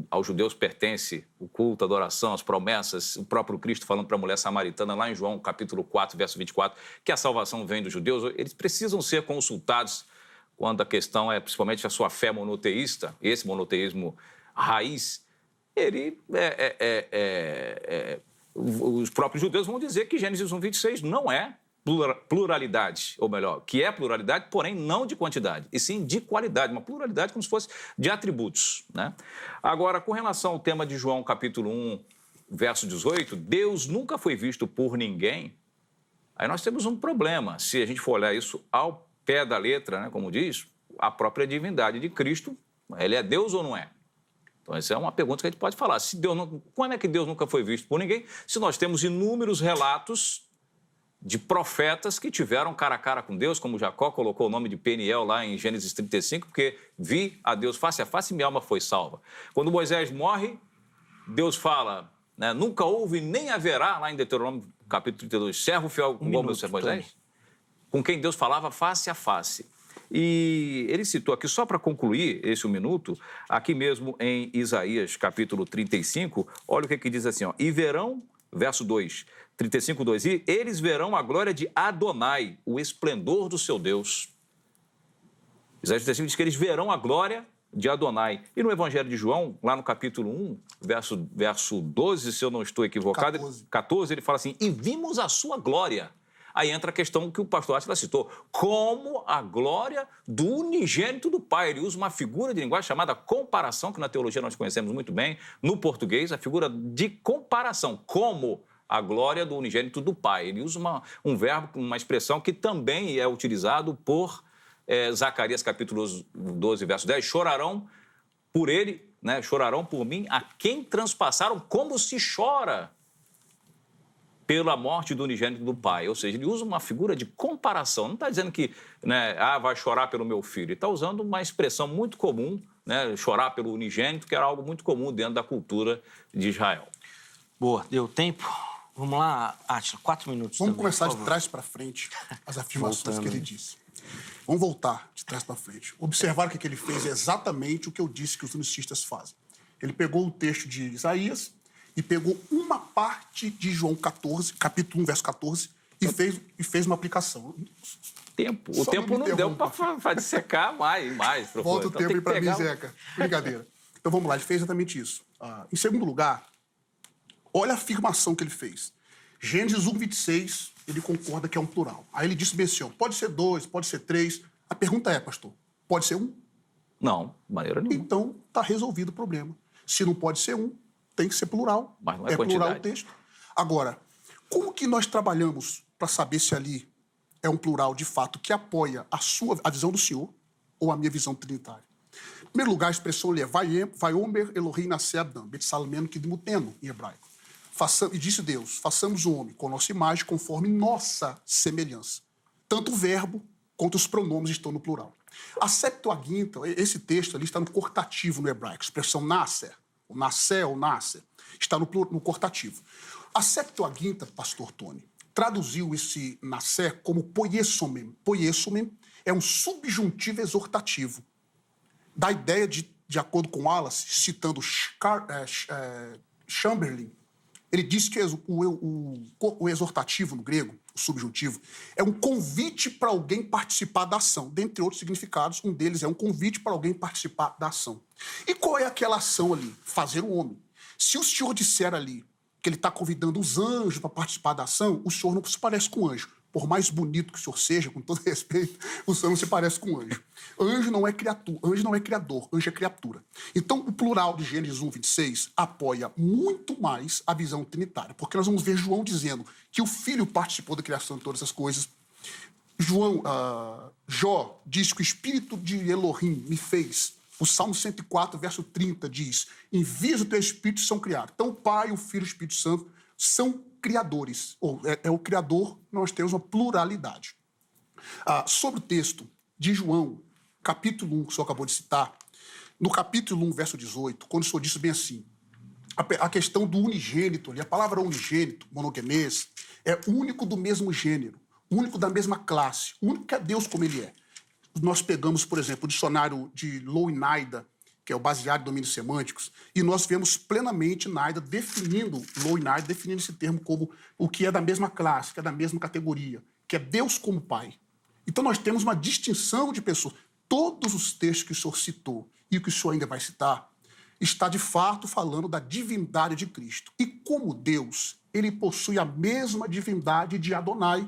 aos judeus pertence o culto, a adoração, as promessas, o próprio Cristo falando para a mulher samaritana, lá em João, capítulo 4, verso 24, que a salvação vem dos judeus, eles precisam ser consultados quando a questão é principalmente a sua fé monoteísta, esse monoteísmo raiz, os próprios judeus vão dizer que Gênesis 1:26 não é pluralidade, ou melhor, que é pluralidade, porém não de quantidade, e sim de qualidade, uma pluralidade como se fosse de atributos. Né? Agora, com relação ao tema de João, capítulo 1, verso 18, Deus nunca foi visto por ninguém, aí nós temos um problema, se a gente for olhar isso ao pé da letra, né, como diz, a própria divindade de Cristo, ele é Deus ou não é? Então, essa é uma pergunta que a gente pode falar. Como é que Deus nunca foi visto por ninguém, se nós temos inúmeros relatos de profetas que tiveram cara a cara com Deus, como Jacó colocou o nome de Peniel lá em Gênesis 35, porque vi a Deus face a face e minha alma foi salva. Quando Moisés morre, Deus fala, né, nunca houve nem haverá, lá em Deuteronômio capítulo 32, servo fiel igual meu servo Moisés, com quem Deus falava face a face. E ele citou aqui, só para concluir esse 1 minuto, aqui mesmo em Isaías capítulo 35, olha o que diz assim, ó, e verão, verso 2, 35:2, e eles verão a glória de Adonai, o esplendor do seu Deus. Isaías 35 diz que eles verão a glória de Adonai. E no Evangelho de João, lá no capítulo 1, verso 12, se eu não estou equivocado, 14, ele fala assim, e vimos a sua glória. Aí entra a questão que o pastor Átila citou, como a glória do unigênito do Pai. Ele usa uma figura de linguagem chamada comparação, que na teologia nós conhecemos muito bem, no português, a figura de comparação, como a glória do unigênito do Pai. Ele usa um verbo, uma expressão que também é utilizado por Zacarias capítulo 12, verso 10, chorarão por ele, né, chorarão por mim, a quem transpassaram como se chora pela morte do unigênito do Pai. Ou seja, ele usa uma figura de comparação. Não está dizendo que vai chorar pelo meu filho. Ele está usando uma expressão muito comum, né, chorar pelo unigênito, que era algo muito comum dentro da cultura de Israel. Boa, deu tempo? Vamos lá, Átila, 4 minutos. Vamos também, começar de trás para frente as afirmações que ele disse. Vamos voltar de trás para frente. Observar que ele fez exatamente o que eu disse que os unicistas fazem. Ele pegou o texto de Isaías e pegou uma parte de João 14, capítulo 1, verso 14, e fez uma aplicação. O tempo não deu para dissecar mais. Volta o tempo aí para mim, Zeca. Brincadeira. Então vamos lá, ele fez exatamente isso. Em segundo lugar, olha a afirmação que ele fez. Gênesis 1, 26, ele concorda que é um plural. Aí ele disse bem assim, ó, pode ser 2, pode ser 3. A pergunta é, pastor, pode ser 1? Não, de maneira nenhuma. Então está resolvido o problema. Se não pode ser 1, tem que ser plural. Mas não é plural quantidade. o texto. Agora, como que nós trabalhamos para saber se ali é um plural de fato que apoia a visão do Senhor ou a minha visão trinitária? Em primeiro lugar, a expressão é Vaiomer Elohim Naseh Adam, Betsalameno Kidmuteno, em hebraico. E disse Deus, façamos o homem com nossa imagem, conforme nossa semelhança. Tanto o verbo quanto os pronomes estão no plural. A Septuaginta, esse texto ali está no cortativo no hebraico, a expressão nascer, o nascer ou nascer, está no cortativo. A Septuaginta, pastor Tony, traduziu esse nascer como poiesomem. Poiesomem é um subjuntivo exortativo. Da ideia de acordo com Wallace, citando Chamberlain, ele diz que o exortativo no grego, o subjuntivo, é um convite para alguém participar da ação. Dentre outros significados, um deles é um convite para alguém participar da ação. E qual é aquela ação ali? Fazer o homem. Se o Senhor disser ali que ele está convidando os anjos para participar da ação, o Senhor não se parece com anjo. Por mais bonito que o Senhor seja, com todo respeito, o Senhor não se parece com anjo. Anjo não é criatura, anjo não é criador, anjo é criatura. Então, o plural de Gênesis 1, 26 apoia muito mais a visão trinitária, porque nós vamos ver João dizendo que o Filho participou da criação de todas essas coisas. Jó diz que o Espírito de Elohim me fez. O Salmo 104, verso 30 diz, envias o teu Espírito e são criados. Então, o Pai, o Filho e o Espírito Santo são criadores, ou é o criador, nós temos uma pluralidade. Sobre o texto de João, capítulo 1, que o senhor acabou de citar, no capítulo 1, verso 18, quando o senhor disse bem assim, a questão do unigênito ali, a palavra unigênito, monogenês, é único do mesmo gênero, único da mesma classe, único que é Deus como ele é. Nós pegamos, por exemplo, o dicionário de Louis-Naida, que é o baseado em domínios semânticos, e nós vemos plenamente Naida definindo, Louis-Naida definindo esse termo como o que é da mesma classe, que é da mesma categoria, que é Deus como Pai. Então nós temos uma distinção de pessoas. Todos os textos que o senhor citou e o que o senhor ainda vai citar, está de fato falando da divindade de Cristo. E como Deus, ele possui a mesma divindade de Adonai,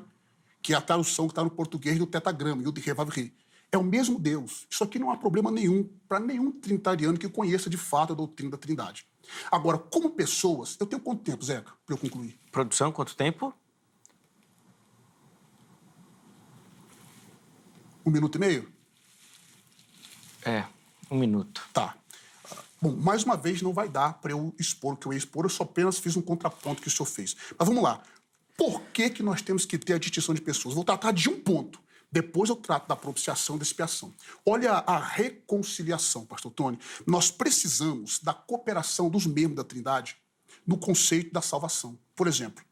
que é a tradução que está no português do tetagrama, Yud He Vav He. É o mesmo Deus. Isso aqui não há problema nenhum para nenhum trinitariano que conheça de fato a doutrina da Trindade. Agora, como pessoas, eu tenho quanto tempo, Zeca, para eu concluir? Produção, quanto tempo? 1 minuto e meio? 1 minuto. Tá. Bom, mais uma vez não vai dar para eu expor o que eu ia expor, eu só apenas fiz um contraponto que o senhor fez. Mas vamos lá. Por que nós temos que ter a distinção de pessoas? Vou tratar de um ponto. Depois eu trato da propiciação e da expiação. Olha a reconciliação, pastor Tony. Nós precisamos da cooperação dos membros da Trindade no conceito da salvação. Por exemplo,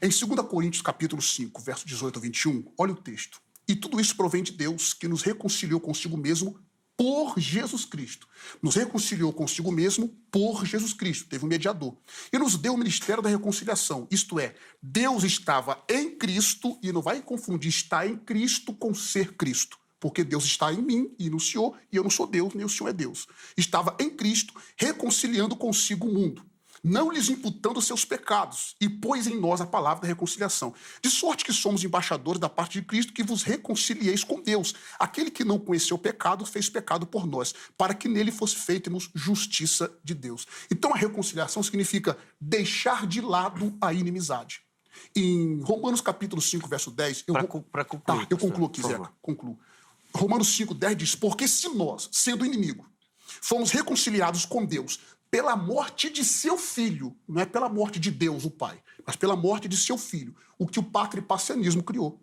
em 2 Coríntios capítulo 5, verso 18 a 21, olha o texto. E tudo isso provém de Deus, que nos reconciliou consigo mesmo por Jesus Cristo. Nos reconciliou consigo mesmo por Jesus Cristo. Teve um mediador. E nos deu o ministério da reconciliação. Isto é, Deus estava em Cristo, e não vai confundir estar em Cristo com ser Cristo. Porque Deus está em mim e no Senhor, e eu não sou Deus, nem o Senhor é Deus. Estava em Cristo, reconciliando consigo o mundo, não lhes imputando seus pecados, e pôs em nós a palavra da reconciliação. De sorte que somos embaixadores da parte de Cristo, que vos reconcilieis com Deus. Aquele que não conheceu o pecado, fez pecado por nós, para que nele fosse feita-nos justiça de Deus. Então a reconciliação significa deixar de lado a inimizade. Em Romanos capítulo 5, verso 10... Para concluir. Tá, eu concluo aqui, Zeca, concluo. Romanos 5, 10 diz, porque se nós, sendo inimigo, fomos reconciliados com Deus pela morte de seu filho, não é pela morte de Deus, o Pai, mas pela morte de seu filho, o que o patripassianismo criou,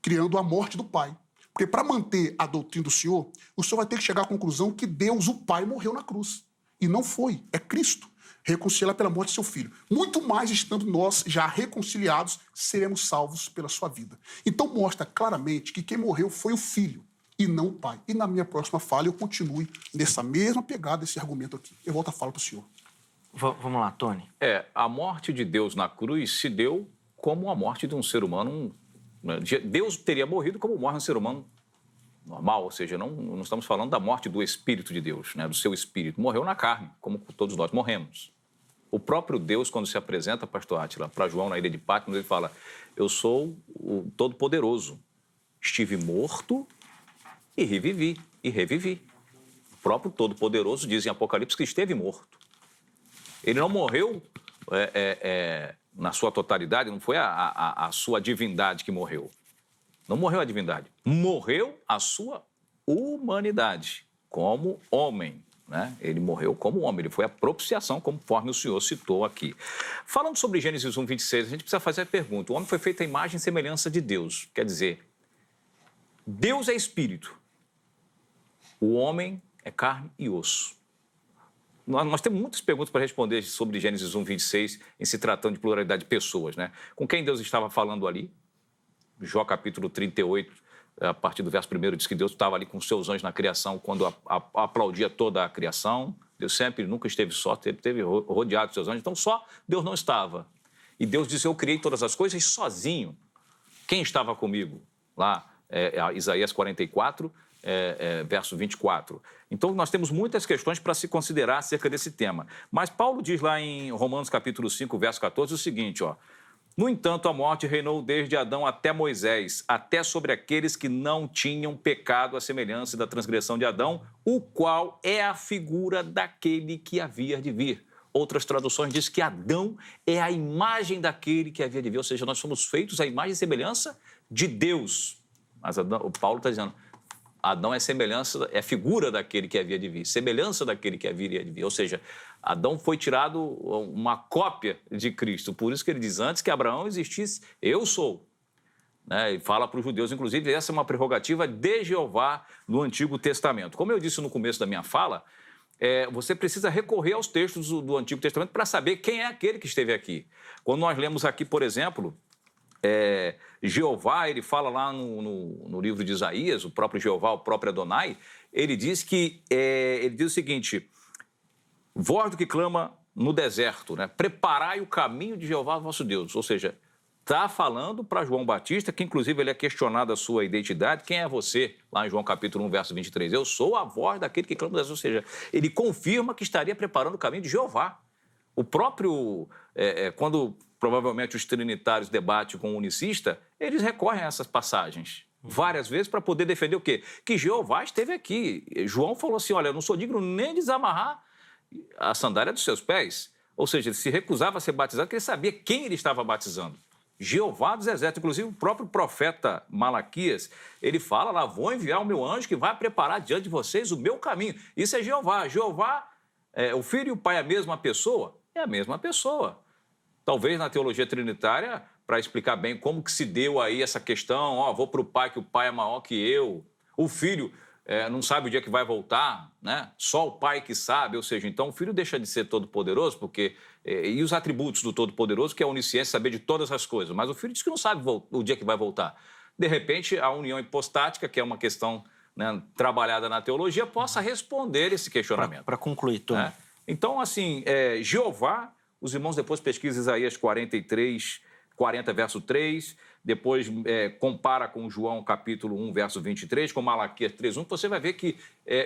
criando a morte do Pai. Porque para manter a doutrina do Senhor, o Senhor vai ter que chegar à conclusão que Deus, o Pai, morreu na cruz. E não foi, é Cristo, reconciliar pela morte de seu filho. Muito mais estando nós já reconciliados, seremos salvos pela sua vida. Então mostra claramente que quem morreu foi o filho, e não o Pai. E na minha próxima fala eu continue nessa mesma pegada, esse argumento aqui. Eu volto a fala para o senhor. Vamos lá, Tony. A morte de Deus na cruz se deu como a morte de um ser humano. Deus teria morrido como morre um ser humano normal, ou seja, não estamos falando da morte do Espírito de Deus, né, do seu Espírito. Morreu na carne, como todos nós morremos. O próprio Deus, quando se apresenta, pastor Átila, para João na ilha de Patmos, ele fala: eu sou o Todo-Poderoso. Estive morto e revivi. O próprio Todo-Poderoso diz em Apocalipse que esteve morto. Ele não morreu na sua totalidade, não foi a sua divindade que morreu. Não morreu a divindade. Morreu a sua humanidade como homem. Né? Ele morreu como homem, ele foi a propiciação, conforme o senhor citou aqui. Falando sobre Gênesis 1, 26, a gente precisa fazer a pergunta: o homem foi feito à imagem e semelhança de Deus. Quer dizer, Deus é espírito, o homem é carne e osso. Nós temos muitas perguntas para responder sobre Gênesis 1, 26, em se tratando de pluralidade de pessoas. Né? Com quem Deus estava falando ali? Jó capítulo 38, a partir do verso 1, diz que Deus estava ali com seus anjos na criação, quando aplaudia toda a criação. Deus nunca esteve só, esteve rodeado de seus anjos, então só Deus não estava. E Deus disse: eu criei todas as coisas sozinho. Quem estava comigo? Lá, Isaías 44, verso 24. Então, nós temos muitas questões para se considerar acerca desse tema. Mas Paulo diz lá em Romanos capítulo 5, verso 14, o seguinte, ó: no entanto, a morte reinou desde Adão até Moisés, até sobre aqueles que não tinham pecado à semelhança da transgressão de Adão, o qual é a figura daquele que havia de vir. Outras traduções dizem que Adão é a imagem daquele que havia de vir, ou seja, nós somos feitos à imagem e semelhança de Deus. Mas o Paulo está dizendo: Adão é figura daquele que havia de vir, semelhança daquele que havia de vir. Ou seja, Adão foi tirado uma cópia de Cristo. Por isso que ele diz: antes que Abraão existisse, eu sou. Né? E fala para os judeus, inclusive, essa é uma prerrogativa de Jeová no Antigo Testamento. Como eu disse no começo da minha fala, você precisa recorrer aos textos do Antigo Testamento para saber quem é aquele que esteve aqui. Quando nós lemos aqui, por exemplo, Jeová, ele fala lá no livro de Isaías, o próprio Jeová, o próprio Adonai, ele diz o seguinte: voz do que clama no deserto, né? Preparai o caminho de Jeová, vosso Deus. Ou seja, está falando para João Batista, que inclusive ele é questionado a sua identidade: quem é você? Lá em João capítulo 1, verso 23, eu sou a voz daquele que clama no deserto. Ou seja, ele confirma que estaria preparando o caminho de Jeová. O próprio, quando provavelmente os trinitários debatem com o unicista, eles recorrem a essas passagens várias vezes para poder defender o quê? Que Jeová esteve aqui. João falou assim: olha, eu não sou digno nem de desamarrar a sandália dos seus pés. Ou seja, ele se recusava a ser batizado porque ele sabia quem ele estava batizando. Jeová dos exércitos. Inclusive, o próprio profeta Malaquias, ele fala lá: vou enviar o meu anjo que vai preparar diante de vocês o meu caminho. Isso é Jeová. Jeová, o filho e o pai é a mesma pessoa? É a mesma pessoa. Talvez na teologia trinitária, para explicar bem como que se deu aí essa questão: vou para o pai, que o pai é maior que eu. O filho não sabe o dia que vai voltar, né? Só o pai que sabe. Ou seja, então o filho deixa de ser todo-poderoso, porque... e os atributos do todo-poderoso, que é a onisciência, saber de todas as coisas. Mas o filho diz que não sabe o dia que vai voltar. De repente, a união hipostática, que é uma questão, né, trabalhada na teologia, possa responder esse questionamento. Para concluir, Tom. Então, assim, Jeová, os irmãos depois pesquisam Isaías 43, 40, verso 3, depois compara com João capítulo 1, verso 23, com Malaquias 3:1, você vai ver que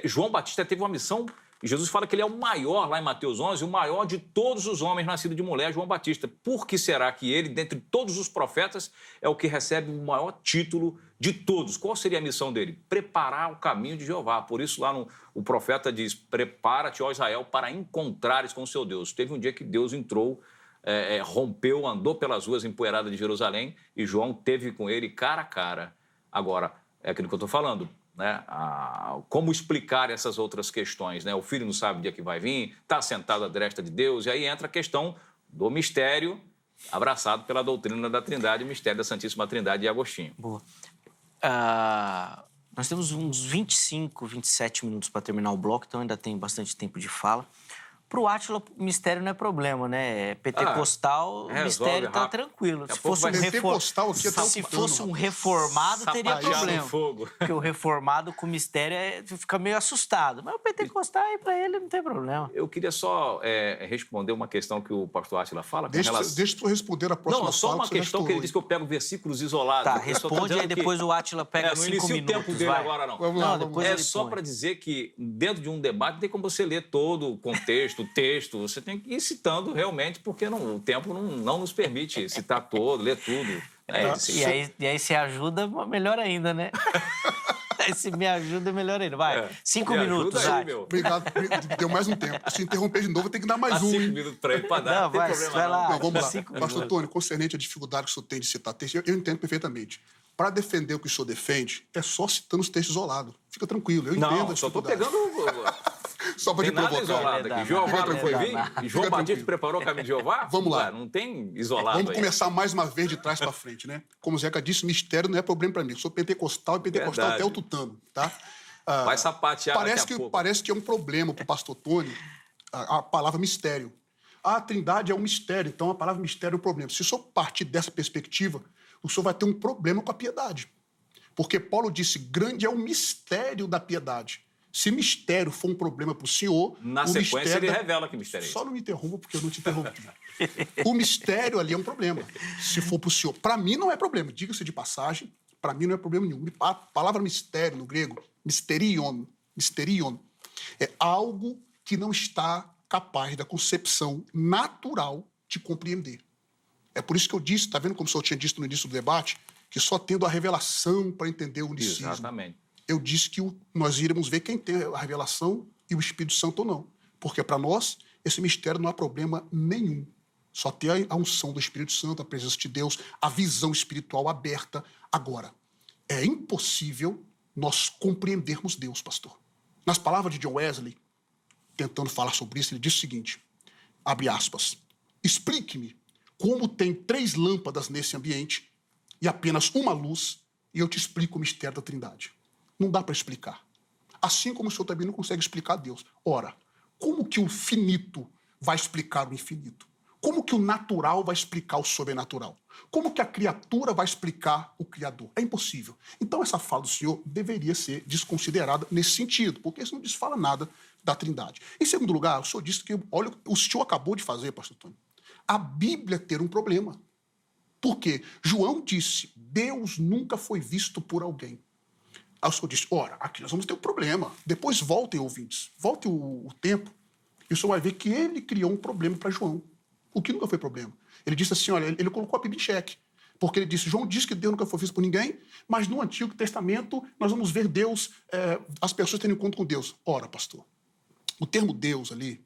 João Batista teve uma missão. Jesus fala que ele é o maior, lá em Mateus 11, o maior de todos os homens nascidos de mulher, João Batista. Por que será que ele, dentre todos os profetas, é o que recebe o maior título de todos? Qual seria a missão dele? Preparar o caminho de Jeová. Por isso lá o profeta diz: prepara-te, ó Israel, para encontrares com o seu Deus. Teve um dia que Deus entrou, rompeu, andou pelas ruas empoeiradas de Jerusalém, e João teve com ele cara a cara. Agora, é aquilo que eu estou falando, né? Como explicar essas outras questões, né? O filho não sabe o dia que vai vir, está sentado à destra de Deus, e aí entra a questão do mistério abraçado pela doutrina da Trindade, o mistério da Santíssima Trindade de Agostinho. Boa. Nós temos uns 25, 27 minutos para terminar o bloco, então ainda tem bastante tempo de fala. Pro Átila, mistério não é problema, né? Pentecostal, mistério tá rápido. tranquilo. Daqui a Se pouco fosse um, Pentecostal aqui até o se tutano, fosse um rapaz. reformado, teria Sapatear no problema. fogo. Porque o reformado com mistério fica meio assustado. Mas o pentecostal, aí pra ele, não tem problema. Eu queria só responder uma questão que o pastor Átila fala. Deixa eu responder a próxima Não, só fala, uma você já questão que ele estourou, diz que eu pego versículos isolados. Tá, Eu só tô responde, dizendo aí que- depois o Átila pega não 5 inicia o minutos, tempo dele vai. agora, não. Vamos lá, Não, vamos depois lá. É ele só põe. para dizer que dentro de um debate não tem como você ler todo o contexto, o texto. Você tem que ir citando realmente, porque o tempo não nos permite citar todo, ler tudo. E aí se ajuda, melhor ainda, né? Aí se me ajuda, melhor ainda. Vai, 5 Me minutos, ajuda aí, Átila. meu. Obrigado, deu mais um tempo. Se interromper de novo, tem que dar mais Dá um, 5 hein? minutos para ele para dar. Não, tem vai, problema vai não. lá. Não, vamos lá. 5 Pastor minutos. Tony, concernente à dificuldade que o senhor tem de citar texto, eu entendo perfeitamente. Para defender o que o senhor defende, é só citando os textos isolados. Fica tranquilo, eu entendo a Não, só estou dificuldade. pegando... Só para Tem te nada provocar. isolado Fica aqui. Jeová não foi tranquilo. vir? Fica João tranquilo. Batista preparou o caminho de Jeová? Vamos lá. Ué, não tem isolado Vamos aí. começar mais uma vez de trás para frente, né? Como o Zeca disse, mistério não é problema para mim. Eu sou pentecostal e pentecostal Verdade. até o tutano, tá? Vai sapatear daqui a pouco. Parece que é um problema para o pastor Tony a palavra mistério. A Trindade é um mistério, então a palavra mistério é um problema. Se o senhor partir dessa perspectiva, o senhor vai ter um problema com a piedade. Porque Paulo disse, grande é o mistério da piedade. Se mistério for um problema para o senhor... Na o sequência, mistério ele revela que mistério é esse. Só não me interrompa, porque eu não te interrompi. O mistério ali é um problema, se for para o senhor. Para mim não é problema, diga-se de passagem, para mim não é problema nenhum. A palavra mistério no grego, misterion, é algo que não está capaz da concepção natural de compreender. É por isso que eu disse, está vendo como o senhor tinha dito no início do debate, que só tendo a revelação para entender o unicismo. Exatamente. Eu disse que nós iremos ver quem tem a revelação e o Espírito Santo ou não. Porque para nós, esse mistério não há problema nenhum. Só ter a unção do Espírito Santo, a presença de Deus, a visão espiritual aberta. Agora, é impossível nós compreendermos Deus, pastor. Nas palavras de John Wesley, tentando falar sobre isso, ele diz o seguinte, abre aspas, explique-me como tem 3 lâmpadas nesse ambiente e apenas uma luz, e eu te explico o mistério da Trindade. Não dá para explicar. Assim como o senhor também não consegue explicar Deus. Ora, como que o finito vai explicar o infinito? Como que o natural vai explicar o sobrenatural? Como que a criatura vai explicar o Criador? É impossível. Então, essa fala do senhor deveria ser desconsiderada nesse sentido, porque isso não desfala nada da Trindade. Em segundo lugar, o senhor disse que, olha, o senhor acabou de fazer, pastor Tony, a Bíblia ter um problema. Por quê? João disse, Deus nunca foi visto por alguém. Aí o senhor disse, ora, aqui nós vamos ter um problema. Depois voltem, ouvintes, voltem o tempo, e o senhor vai ver que ele criou um problema para João. O que nunca foi problema. Ele disse assim, olha, ele colocou a Bíblia em xeque. Porque ele disse, João disse que Deus nunca foi visto por ninguém, mas no Antigo Testamento nós vamos ver Deus, as pessoas tendo encontro com Deus. Ora, pastor, o termo Deus ali,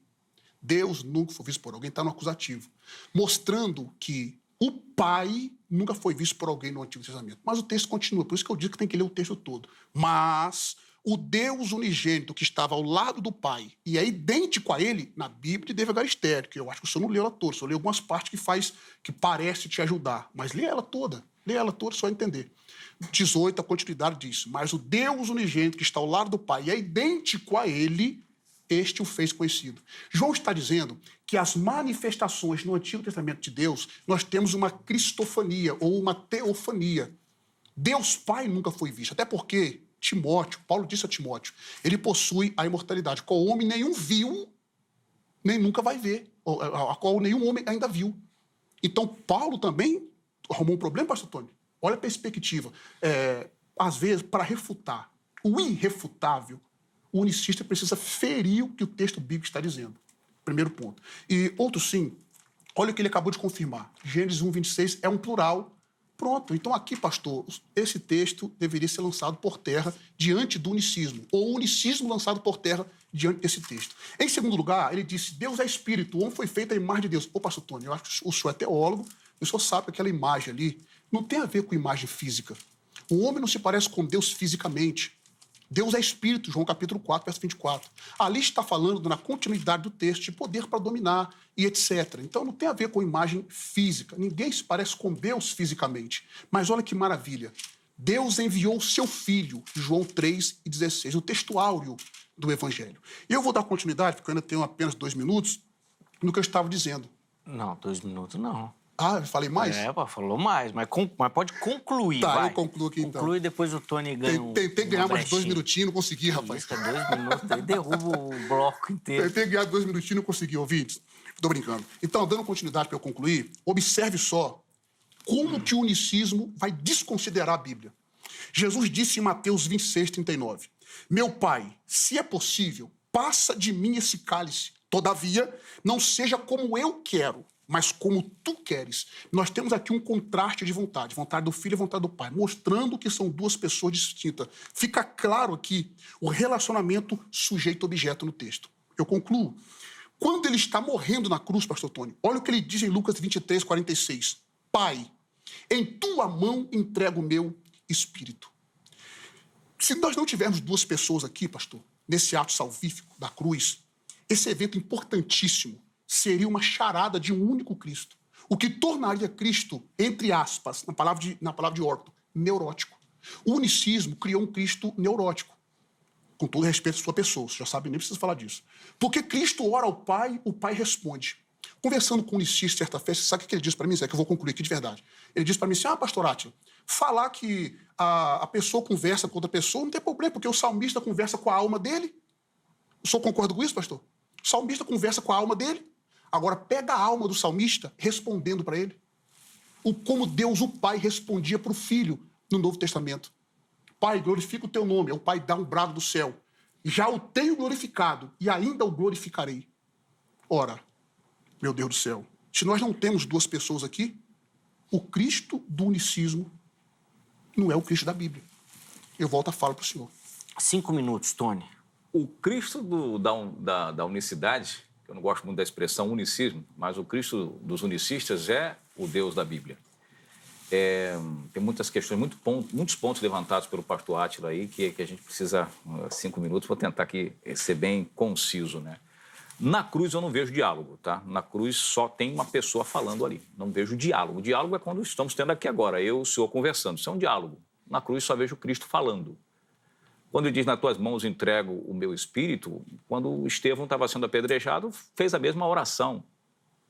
Deus nunca foi visto por alguém, está no acusativo. Mostrando que o Pai nunca foi visto por alguém no Antigo Testamento. Mas o texto continua, por isso que eu digo que tem que ler o texto todo. Mas o Deus unigênito que estava ao lado do Pai e é idêntico a ele, na Bíblia de David Galistero, que eu acho que o senhor não leu ela toda, só leu algumas partes que parece te ajudar. Mas lê ela toda, só entender. 18, a continuidade diz, mas o Deus unigênito que está ao lado do Pai e é idêntico a ele, este o fez conhecido. João está dizendo que as manifestações no Antigo Testamento de Deus, nós temos uma cristofania ou uma teofania. Deus Pai nunca foi visto, até porque Timóteo, Paulo disse a Timóteo, ele possui a imortalidade, qual homem nenhum viu, nem nunca vai ver, a qual nenhum homem ainda viu. Então, Paulo também arrumou um problema, pastor Tony. Olha a perspectiva. Às vezes, para refutar o irrefutável, o unicista precisa ferir o que o texto bíblico está dizendo. Primeiro ponto. E outro sim, olha o que ele acabou de confirmar. Gênesis 1:26 é um plural. Pronto. Então aqui, pastor, esse texto deveria ser lançado por terra diante do unicismo, ou o unicismo lançado por terra diante desse texto. Em segundo lugar, ele disse, Deus é espírito, o homem foi feito à imagem de Deus. Ô, pastor Tony, eu acho que o senhor é teólogo, o senhor sabe que aquela imagem ali não tem a ver com imagem física. O homem não se parece com Deus fisicamente. Deus é espírito, João capítulo 4, verso 24. Ali está falando, na continuidade do texto, de poder para dominar e etc. Então não tem a ver com imagem física. Ninguém se parece com Deus fisicamente. Mas olha que maravilha. Deus enviou o seu Filho, João 3:16. O texto áureo do Evangelho. E eu vou dar continuidade, porque eu ainda tenho apenas 2 minutos, no que eu estava dizendo. Não, 2 minutos não. Ah, eu falei mais? Falou mais, mas pode concluir, Tá, vai. eu concluo aqui então. Conclui, depois o Tony ganha Tentei ganhar mais 2 brechinha. minutinhos, não consegui, rapaz. Isso, 2 minutos, aí derruba o bloco inteiro. Tentei ganhar 2 minutinhos, não consegui, ouvintes. Tô brincando. Então, dando continuidade para eu concluir, observe só como que o unicismo vai desconsiderar a Bíblia. Jesus disse em Mateus 26, 39, meu Pai, se é possível, passa de mim esse cálice. Todavia, não seja como eu quero, mas como tu queres. Nós temos aqui um contraste de vontade do Filho e vontade do Pai, mostrando que são 2 pessoas distintas. Fica claro aqui o relacionamento sujeito-objeto no texto. Eu concluo. Quando ele está morrendo na cruz, pastor Tony, olha o que ele diz em Lucas 23, 46. Pai, em tua mão entrego o meu espírito. Se nós não tivermos 2 pessoas aqui, pastor, nesse ato salvífico da cruz, esse evento importantíssimo seria uma charada de um único Cristo. O que tornaria Cristo, entre aspas, na palavra de Orton, neurótico. O unicismo criou um Cristo neurótico. Com todo respeito à sua pessoa, você já sabe, nem precisa falar disso. Porque Cristo ora ao Pai, o Pai responde. Conversando com o unicista certa vez, você sabe o que ele disse para mim, Zé, que eu vou concluir aqui de verdade. Ele disse para mim assim, pastor Átila, falar que a pessoa conversa com outra pessoa não tem problema, porque o salmista conversa com a alma dele. O senhor concorda com isso, pastor? O salmista conversa com a alma dele. Agora, pega a alma do salmista respondendo para ele. Como Deus, o Pai, respondia para o Filho no Novo Testamento. Pai, glorifica o teu nome. É o Pai dá um brado do céu. Já o tenho glorificado e ainda o glorificarei. Ora, meu Deus do céu, se nós não temos 2 pessoas aqui, o Cristo do unicismo não é o Cristo da Bíblia. Eu volto a fala para o senhor. 5 minutos, Tony. O Cristo da unicidade, eu não gosto muito da expressão unicismo, mas o Cristo dos unicistas é o Deus da Bíblia. Tem muitas questões, muitos pontos levantados pelo pastor Átila aí, que a gente precisa, 5 minutos, vou tentar aqui ser bem conciso, né? Na cruz eu não vejo diálogo, tá? Na cruz só tem uma pessoa falando ali, não vejo diálogo. O diálogo é quando estamos tendo aqui agora, eu e o senhor conversando, isso é um diálogo. Na cruz só vejo Cristo falando. Quando ele diz, nas tuas mãos entrego o meu espírito, quando Estevão estava sendo apedrejado, fez a mesma oração.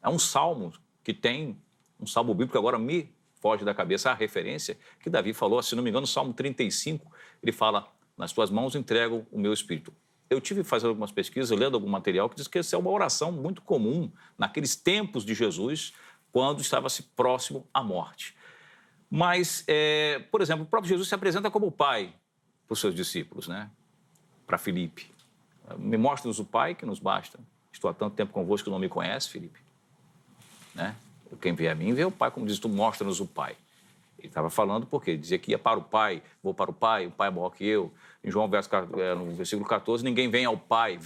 É um salmo que tem, um salmo bíblico, agora me foge da cabeça a referência, que Davi falou, se não me engano, no Salmo 35, ele fala, nas tuas mãos entrego o meu espírito. Eu tive fazendo algumas pesquisas, lendo algum material, que diz que essa é uma oração muito comum naqueles tempos de Jesus, quando estava-se próximo à morte. Mas, por exemplo, o próprio Jesus se apresenta como Pai para os seus discípulos, né? Para Filipe. Me mostra-nos o Pai, que nos basta. Estou há tanto tempo convosco que não me conhece, Filipe. Né? Quem vê a mim, vê o Pai, como diz, tu mostra-nos o Pai. Ele estava falando porque dizia que ia para o Pai, vou para o Pai é maior que eu. Em João, no versículo 14, ninguém vem ao Pai,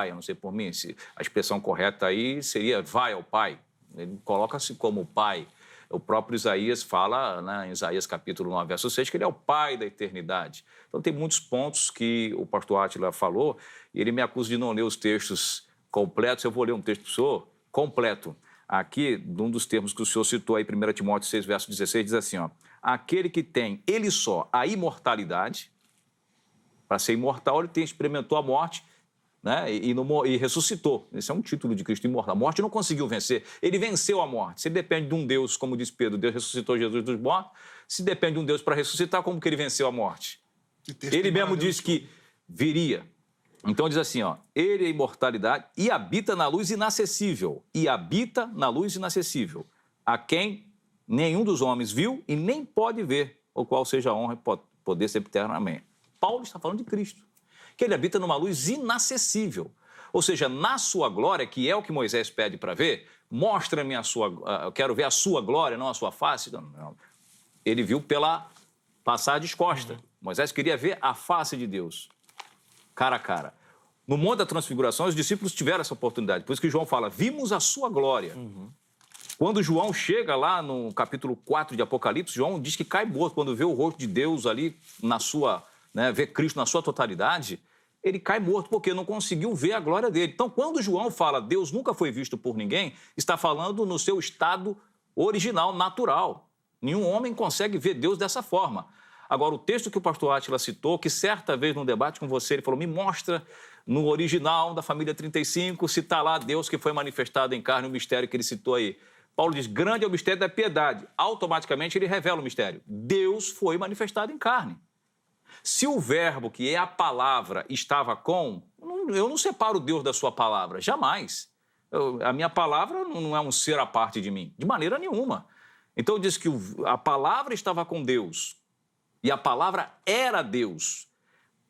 a não ser por mim. A expressão correta aí seria vai ao Pai. Ele coloca-se como Pai. O próprio Isaías fala, né, em Isaías capítulo 9, verso 6, que ele é o Pai da eternidade. Então, tem muitos pontos que o pastor Átila falou, e ele me acusa de não ler os textos completos. Eu vou ler um texto para o senhor completo. Aqui, um dos termos que o senhor citou aí, 1 Timóteo 6, verso 16, diz assim, ó, aquele que tem, ele só, a imortalidade, para ser imortal, ele experimentou a morte, né, e ressuscitou. Esse é um título de Cristo imortal. A morte não conseguiu vencer, ele venceu a morte. Se depende de um Deus, como diz Pedro, Deus ressuscitou Jesus dos mortos, se depende de um Deus para ressuscitar, como que ele venceu a morte? Ele mesmo disse que viria. Então diz assim, ó, ele é a imortalidade e habita na luz inacessível. E habita na luz inacessível, a quem nenhum dos homens viu e nem pode ver, o qual seja a honra e poder ser eternamente. Paulo está falando de Cristo, que ele habita numa luz inacessível. Ou seja, na sua glória, que é o que Moisés pede para ver, mostra-me a sua... eu quero ver a sua glória, não a sua face. Não. Ele viu pela passar de costa. Moisés queria ver a face de Deus, cara a cara. No Monte da Transfiguração, os discípulos tiveram essa oportunidade. Por isso que João fala, vimos a sua glória. Quando João chega lá no capítulo 4 de Apocalipse, João diz que cai morto quando vê o rosto de Deus ali na sua... né, vê Cristo na sua totalidade, ele cai morto porque não conseguiu ver a glória dele. Então, quando João fala Deus nunca foi visto por ninguém, está falando no seu estado original, natural. Nenhum homem consegue ver Deus dessa forma. Agora, o texto que o pastor Átila citou, que certa vez num debate com você, ele falou, me mostra no original da família 35, se está lá Deus que foi manifestado em carne, o mistério que ele citou aí. Paulo diz, grande é o mistério da piedade. Automaticamente ele revela o mistério. Deus foi manifestado em carne. Se o verbo, que é a palavra, estava com, eu não separo Deus da sua palavra, jamais. A minha palavra não é um ser à parte de mim, de maneira nenhuma. Então diz que a palavra estava com Deus e a palavra era Deus.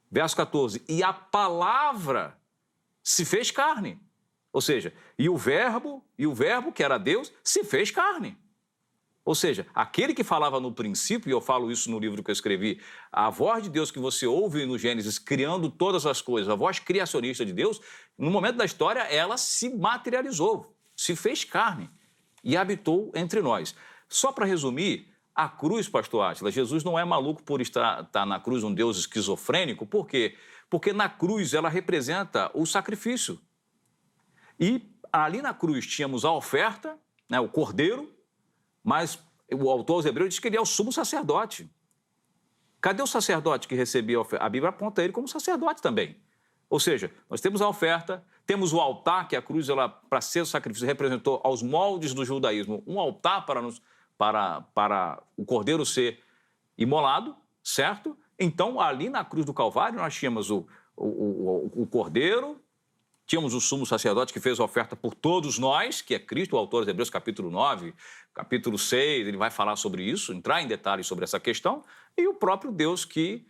Verso 14, e a palavra se fez carne. Ou seja, e o verbo que era Deus, se fez carne. Ou seja, aquele que falava no princípio, e eu falo isso no livro que eu escrevi, a voz de Deus que você ouve no Gênesis, criando todas as coisas, a voz criacionista de Deus, no momento da história, ela se materializou, se fez carne e habitou entre nós. Só para resumir, a cruz, pastor Átila, Jesus não é maluco por estar na cruz um Deus esquizofrênico, por quê? Porque na cruz ela representa o sacrifício. E ali na cruz tínhamos a oferta, né, o cordeiro, mas o autor aos Hebreus diz que ele é o sumo sacerdote. Cadê o sacerdote que recebia a oferta? A Bíblia aponta ele como sacerdote também. Ou seja, nós temos a oferta, temos o altar, que a cruz, para ser o sacrifício, representou aos moldes do judaísmo um altar para o cordeiro ser imolado, certo? Então, ali na cruz do Calvário, nós tínhamos o cordeiro, tínhamos o sumo sacerdote que fez a oferta por todos nós, que é Cristo, o autor dos Hebreus, capítulo 9, capítulo 6, ele vai falar sobre isso, entrar em detalhes sobre essa questão, e o próprio Deus que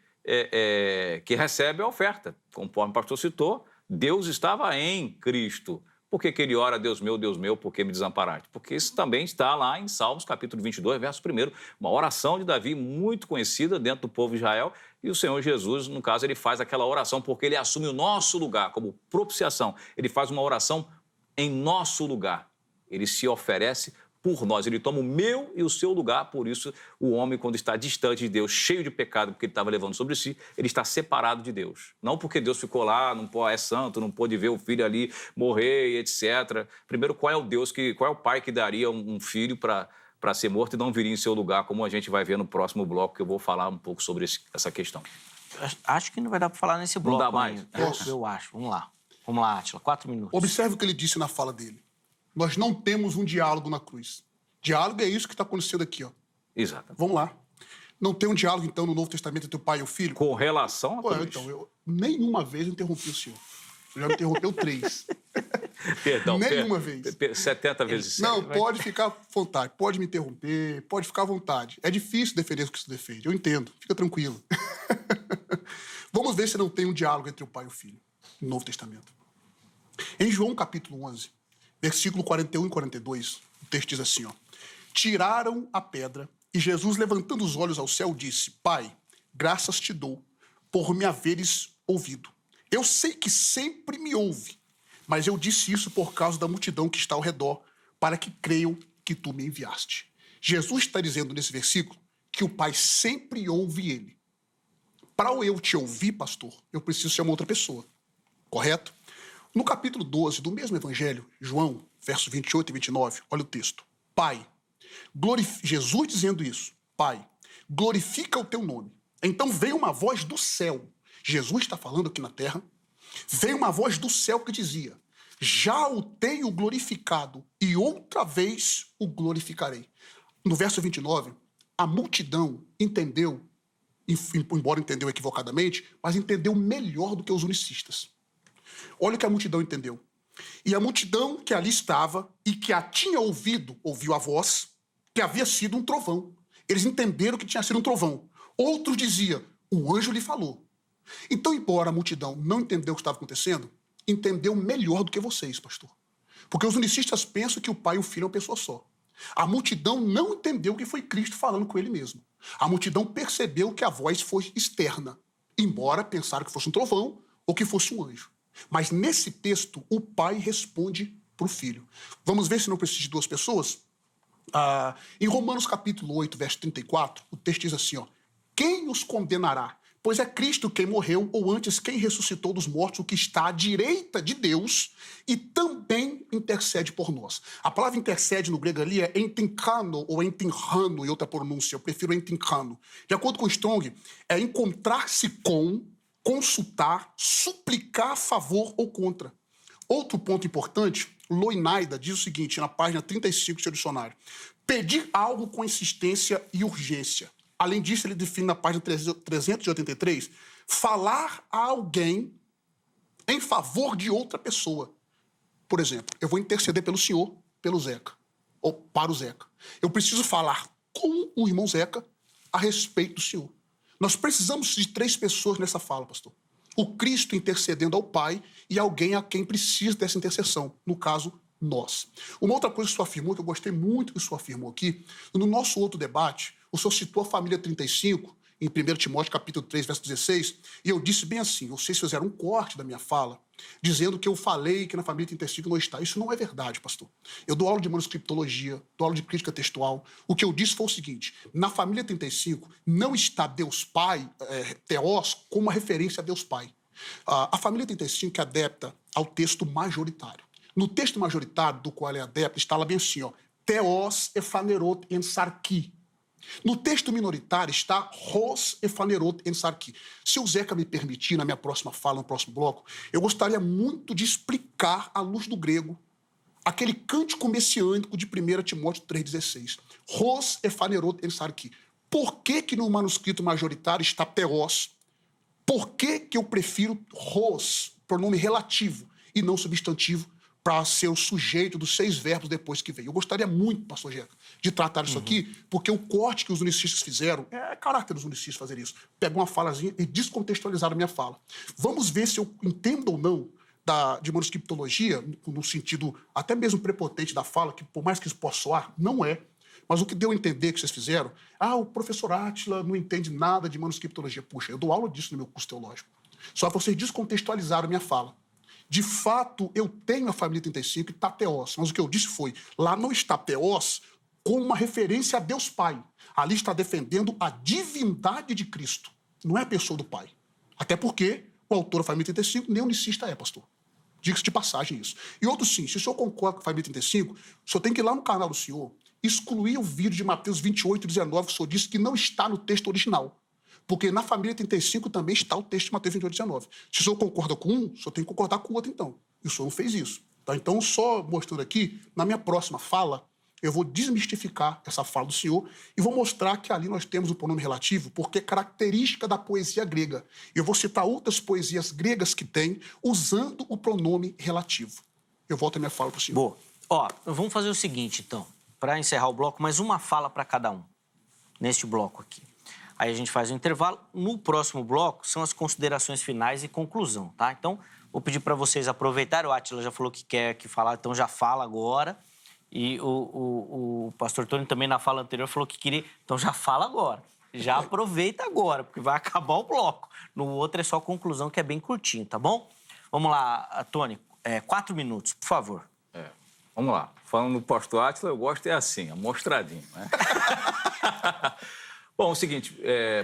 recebe a oferta. Conforme o pastor citou, Deus estava em Cristo. Por que ele ora, Deus meu, por que me desamparaste? Porque isso também está lá em Salmos, capítulo 22, verso 1, uma oração de Davi muito conhecida dentro do povo de Israel, e o Senhor Jesus, no caso, ele faz aquela oração porque ele assume o nosso lugar como propiciação. Ele faz uma oração em nosso lugar. Ele se oferece por nós. Ele toma o meu e o seu lugar. Por isso, o homem, quando está distante de Deus, cheio de pecado, porque ele estava levando sobre si, ele está separado de Deus. Não porque Deus ficou lá, é santo, não pôde ver o filho ali morrer, etc. Primeiro, qual é o pai que daria um filho para ser morto e não viria em seu lugar, como a gente vai ver no próximo bloco, que eu vou falar um pouco sobre essa questão. Acho que não vai dar para falar nesse bloco. Não dá mais? Eu acho. Vamos lá, Átila, 4 minutos. Observe o que ele disse na fala dele. Nós não temos um diálogo na cruz. Diálogo é isso que está acontecendo aqui, ó. Exato. Vamos lá. Não tem um diálogo, então, no Novo Testamento entre o pai e o filho? Com relação à cruz. Então, eu nenhuma vez interrompi o senhor. Você já me interrompeu 3. Perdão. Nenhuma vez. 70 vezes 7. Não, pode ficar à vontade. Pode me interromper, pode ficar à vontade. É difícil defender o que você defende. Eu entendo. Fica tranquilo. Vamos ver se não tem um diálogo entre o pai e o filho no Novo Testamento. Em João, capítulo 11, versículo 41 e 42, o texto diz assim, ó. Tiraram a pedra e Jesus, levantando os olhos ao céu, disse, Pai, graças te dou por me haveres ouvido. Eu sei que sempre me ouve, mas eu disse isso por causa da multidão que está ao redor, para que creiam que tu me enviaste. Jesus está dizendo nesse versículo que o Pai sempre ouve ele. Para eu te ouvir, pastor, eu preciso ser uma outra pessoa. Correto? No capítulo 12 do mesmo evangelho, João, versos 28 e 29, olha o texto. Pai, Jesus dizendo isso. Pai, glorifica o teu nome. Então veio uma voz do céu. Jesus está falando aqui na terra. Veio uma voz do céu que dizia, já o tenho glorificado e outra vez o glorificarei. No verso 29, a multidão entendeu, embora entendeu equivocadamente, mas entendeu melhor do que os unicistas. Olha o que a multidão entendeu. E a multidão que ali estava e que a tinha ouvido, ouviu a voz, que havia sido um trovão. Eles entenderam que tinha sido um trovão. Outros diziam, um anjo lhe falou. Então, embora a multidão não entendeu o que estava acontecendo, entendeu melhor do que vocês, pastor. Porque os unicistas pensam que o pai e o filho é uma pessoa só. A multidão não entendeu que foi Cristo falando com ele mesmo. A multidão percebeu que a voz foi externa, embora pensaram que fosse um trovão ou que fosse um anjo. Mas nesse texto, o pai responde para o filho. Vamos ver se não precisa de duas pessoas? Em Romanos capítulo 8, verso 34, o texto diz assim, ó, quem os condenará? Pois é Cristo quem morreu, ou antes quem ressuscitou dos mortos, o que está à direita de Deus e também intercede por nós. A palavra intercede no grego ali é entinkano ou entinrano, em outra pronúncia. Eu prefiro entinkano. De acordo com Strong, é encontrar-se com, consultar, suplicar a favor ou contra. Outro ponto importante, Loinaida diz o seguinte, na página 35 do seu dicionário. Pedir algo com insistência e urgência. Além disso, ele define na página 383, falar a alguém em favor de outra pessoa. Por exemplo, eu vou interceder pelo senhor, pelo Zeca, ou para o Zeca. Eu preciso falar com o irmão Zeca a respeito do senhor. Nós precisamos de 3 pessoas nessa fala, pastor. O Cristo intercedendo ao Pai e alguém a quem precisa dessa intercessão, no caso, nós. Uma outra coisa que o senhor afirmou, que eu gostei muito que o senhor afirmou aqui, no nosso outro debate, o senhor citou a família 35, em 1 Timóteo capítulo 3, verso 16, e eu disse bem assim, vocês fizeram um corte da minha fala, dizendo que eu falei que na família 35 não está. Isso não é verdade, pastor. Eu dou aula de manuscriptologia, dou aula de crítica textual. O que eu disse foi o seguinte, na família 35 não está Deus Pai, Theos, como uma referência a Deus Pai. A família 35 é adepta ao texto majoritário. No texto majoritário, do qual é adepta, está lá bem assim, ó, Theos ephanerot en sarki. No texto minoritário está Ros ephanerot en sarki. Se o Zeca me permitir, na minha próxima fala, no próximo bloco, eu gostaria muito de explicar, à luz do grego, aquele cântico messiânico de 1 Timóteo 3,16. Ros ephanerot en sarki. Por que no manuscrito majoritário está Theos? Por que eu prefiro Ros, pronome relativo, e não substantivo, para ser o sujeito dos 6 verbos depois que veio? Eu gostaria muito, pastor Jeca, de tratar isso aqui, porque o corte que os unicistas fizeram, é caráter dos unicistas fazer isso. Pegam uma falazinha e descontextualizaram a minha fala. Vamos ver se eu entendo ou não de manuscriptologia, no sentido até mesmo prepotente da fala, que por mais que isso possa soar, não é. Mas o que deu a entender que vocês fizeram, o professor Átila não entende nada de manuscriptologia. Puxa, eu dou aula disso no meu curso teológico. Só que vocês descontextualizaram a minha fala. De fato, eu tenho a família 35 e está Theos, mas o que eu disse foi, lá não está Theos como uma referência a Deus Pai. Ali está defendendo a divindade de Cristo, não é a pessoa do Pai. Até porque o autor da família 35 nem unicista é, pastor. Diga-se de passagem isso. E outro sim, se o senhor concorda com a família 35, o senhor tem que ir lá no canal do senhor, excluir o vídeo de Mateus 28, 19, que o senhor disse que não está no texto original. Porque na família 35 também está o texto de Mateus 28, 19. Se o senhor concorda com um, o senhor tem que concordar com o outro, então. E o senhor não fez isso. Tá? Então, só mostrando aqui, na minha próxima fala, eu vou desmistificar essa fala do senhor e vou mostrar que ali nós temos o pronome relativo, porque é característica da poesia grega. Eu vou citar outras poesias gregas que tem, usando o pronome relativo. Eu volto a minha fala para o senhor. Boa. Ó, vamos fazer o seguinte, então, para encerrar o bloco, mais uma fala para cada um, neste bloco aqui. Aí a gente faz um intervalo. No próximo bloco são as considerações finais e conclusão, tá? Então, vou pedir para vocês aproveitarem. O Átila já falou que quer que falar, então já fala agora. E o pastor Tony também na fala anterior falou que queria, então já fala agora. Já aproveita agora, porque vai acabar o bloco. No outro é só conclusão, que é bem curtinho, tá bom? Vamos lá, Tony, 4 minutos, por favor. Vamos lá. Falando do pastor Átila, eu gosto assim, amostradinho, né? Bom, é o seguinte,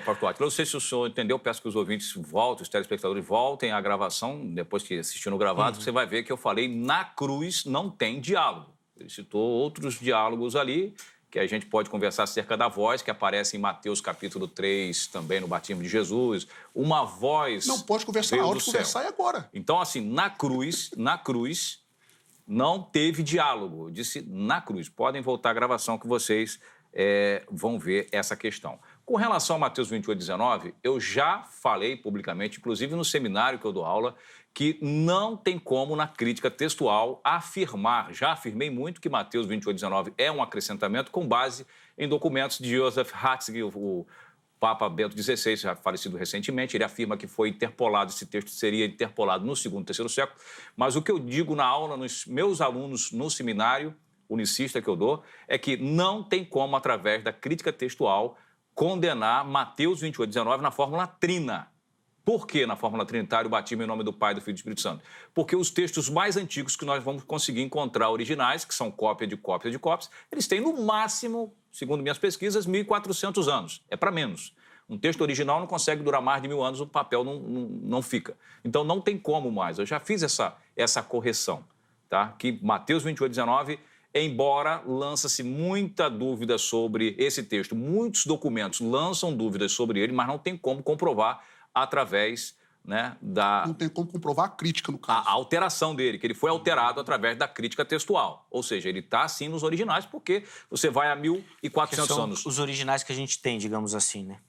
pastor Átila, eu não sei se o senhor entendeu, peço que os ouvintes voltem, os telespectadores voltem à gravação, depois que assistiu no gravado, você vai ver que eu falei na cruz não tem diálogo. Ele citou outros diálogos ali, que a gente pode conversar acerca da voz, que aparece em Mateus capítulo 3, também no batismo de Jesus. Uma voz... Não pode conversar na hora de conversar agora. Então, assim, na cruz, não teve diálogo. Eu disse na cruz. Podem voltar à gravação que vocês vão ver essa questão. Com relação a Mateus 28, 19, eu já falei publicamente, inclusive no seminário que eu dou aula, que não tem como, na crítica textual, afirmar, já afirmei muito, que Mateus 28, 19 é um acrescentamento com base em documentos de Joseph Ratzinger, o Papa Bento XVI, já falecido recentemente. Ele afirma que foi interpolado, esse texto seria interpolado no segundo, terceiro século. Mas o que eu digo na aula, nos meus alunos no seminário unicista que eu dou, é que não tem como, através da crítica textual, condenar Mateus 28, 19 na fórmula trina. Por que na fórmula trinitária o batismo em nome do Pai, do Filho e do Espírito Santo? Porque os textos mais antigos que nós vamos conseguir encontrar originais, que são cópia de cópia de cópias, eles têm no máximo, segundo minhas pesquisas, 1.400 anos. É para menos. Um texto original não consegue durar mais de 1000 anos, o papel não fica. Então, não tem como mais. Eu já fiz essa correção, tá? Que Mateus 28, 19, embora lança-se muita dúvida sobre esse texto, muitos documentos lançam dúvidas sobre ele, mas não tem como comprovar através, né, Não tem como comprovar a crítica, no caso. a alteração dele, que ele foi alterado através da crítica textual. Ou seja, ele está, sim, nos originais, porque você vai a 1400 são anos. os originais que a gente tem, digamos assim, né?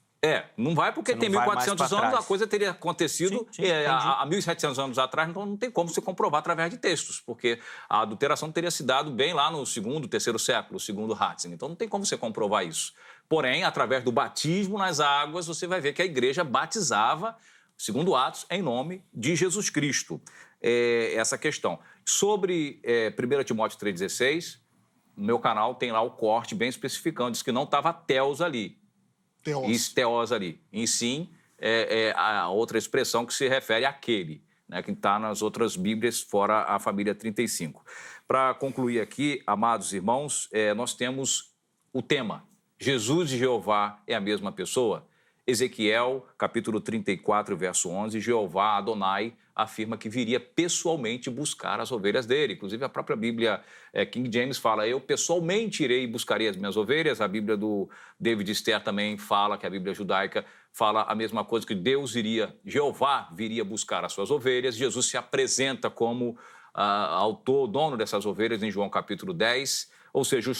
Não vai porque Você tem não vai mais 1400 pra anos, trás. a coisa teria acontecido Sim, entendi. há 1700 anos atrás, então não tem como se comprovar através de textos, porque a adulteração teria se dado bem lá no segundo, terceiro século, segundo Ratzinger. Então não tem como você comprovar isso. Porém, através do batismo nas águas, você vai ver que a igreja batizava, segundo Atos, em nome de Jesus Cristo. Essa questão. Sobre 1 Timóteo 3,16, no meu canal tem lá o corte bem especificando, diz que não estava teos ali. Teos ali. E sim, a outra expressão que se refere àquele, né, que está nas outras Bíblias, fora a família 35. Para concluir aqui, amados irmãos, nós temos o tema. Jesus e Jeová é a mesma pessoa? Ezequiel, capítulo 34, verso 11, Jeová, Adonai, afirma que viria pessoalmente buscar as ovelhas dele. Inclusive, a própria Bíblia King James fala, eu pessoalmente irei e buscarei as minhas ovelhas. A Bíblia do David Stern também fala, que a Bíblia judaica fala a mesma coisa, que Jeová viria buscar as suas ovelhas. Jesus se apresenta como autor, dono dessas ovelhas em João capítulo 10. Ou seja,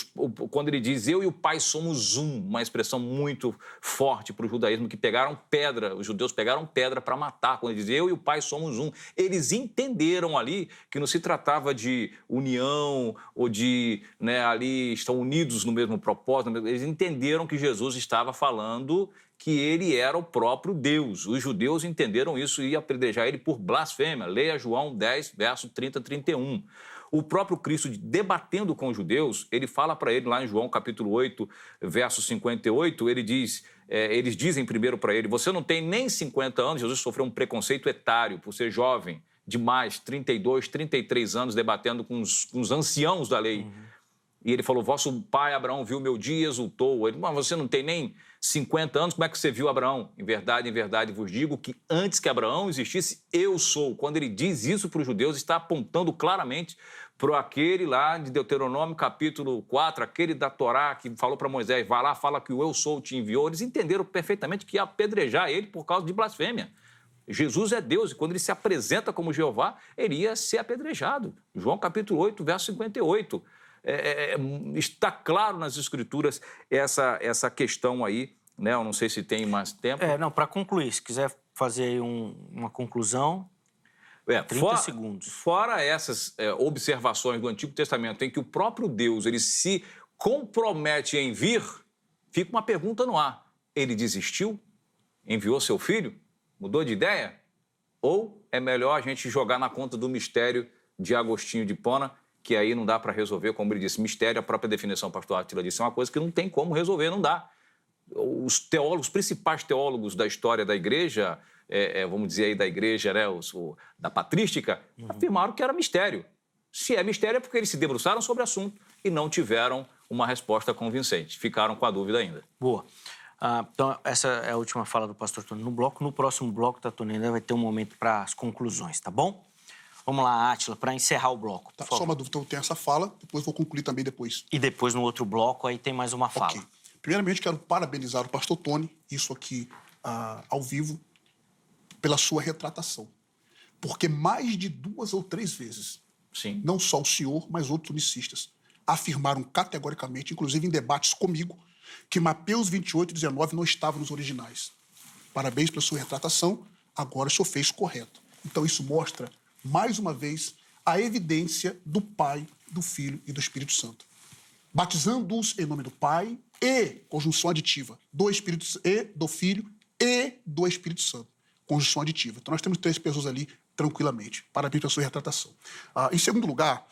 quando ele diz, eu e o Pai somos um, uma expressão muito forte para o judaísmo, que pegaram pedra, os judeus pegaram pedra para matar, quando ele diz, eu e o Pai somos um. Eles entenderam ali que não se tratava de união ou de, ali estão unidos no mesmo propósito, eles entenderam que Jesus estava falando que ele era o próprio Deus. Os judeus entenderam isso e iam apedrejar ele por blasfêmia. Leia João 10, verso 30 a 31. O próprio Cristo, debatendo com os judeus, ele fala para ele lá em João capítulo 8, verso 58, eles dizem primeiro para ele, você não tem nem 50 anos, Jesus sofreu um preconceito etário por ser jovem, demais, 32, 33 anos, debatendo com os anciãos da lei. E ele falou, vosso pai Abraão viu meu dia e exultou. Ele, mas você não tem nem 50 anos, como é que você viu Abraão? Em verdade vos digo que antes que Abraão existisse, eu sou. Quando ele diz isso para os judeus, está apontando claramente para aquele lá de Deuteronômio capítulo 4, aquele da Torá que falou para Moisés, vai lá, fala que o eu sou te enviou. Eles entenderam perfeitamente que ia apedrejar ele por causa de blasfêmia. Jesus é Deus e quando ele se apresenta como Jeová, ele ia ser apedrejado. João capítulo 8, verso 58. Está claro nas Escrituras essa questão aí, né? Eu não sei se tem mais tempo. Para concluir, se quiser fazer aí uma conclusão, 30 segundos. Fora essas observações do Antigo Testamento em que o próprio Deus ele se compromete em vir, fica uma pergunta no ar. Ele desistiu? Enviou seu filho? Mudou de ideia? Ou é melhor a gente jogar na conta do mistério de Agostinho de Hipona, que aí não dá para resolver, como ele disse, mistério, a própria definição, pastor Átila disse, é uma coisa que não tem como resolver, não dá. Os principais teólogos da história da igreja, vamos dizer aí da igreja, né, da patrística, afirmaram que era mistério. Se é mistério é porque eles se debruçaram sobre o assunto e não tiveram uma resposta convincente. Ficaram com a dúvida ainda. Boa. Então, essa é a última fala do pastor Tony no bloco. No próximo bloco, Tony, ainda vai ter um momento para as conclusões, tá bom? Vamos lá, Átila, para encerrar o bloco. Tá, só uma dúvida, eu tenho essa fala, depois vou concluir também depois. E depois, no outro bloco, aí tem mais uma fala. Ok. Primeiramente, quero parabenizar o pastor Tony, isso aqui ao vivo, pela sua retratação. Porque mais de 2 ou 3 vezes, Sim. não só o senhor, mas outros unicistas, afirmaram categoricamente, inclusive em debates comigo, que Mateus 28, 19 não estava nos originais. Parabéns pela sua retratação, agora o senhor fez correto. Então, isso mostra, mais uma vez, a evidência do Pai, do Filho e do Espírito Santo. Batizando-os em nome do Pai e, conjunção aditiva, do Espírito e do Filho e do Espírito Santo. Conjunção aditiva. Então, nós temos 3 pessoas ali tranquilamente. Parabéns pela sua retratação. Em segundo lugar,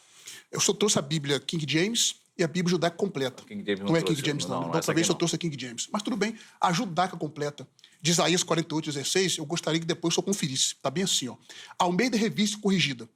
eu só trouxe a Bíblia King James e a Bíblia judaica completa. King James não é King James, não. Da outra vez eu trouxe a King James. Mas tudo bem, a judaica completa, de Isaías 48, 16, eu gostaria que depois o senhor conferisse. Está bem assim, ó. Almeida Revista Corrigida.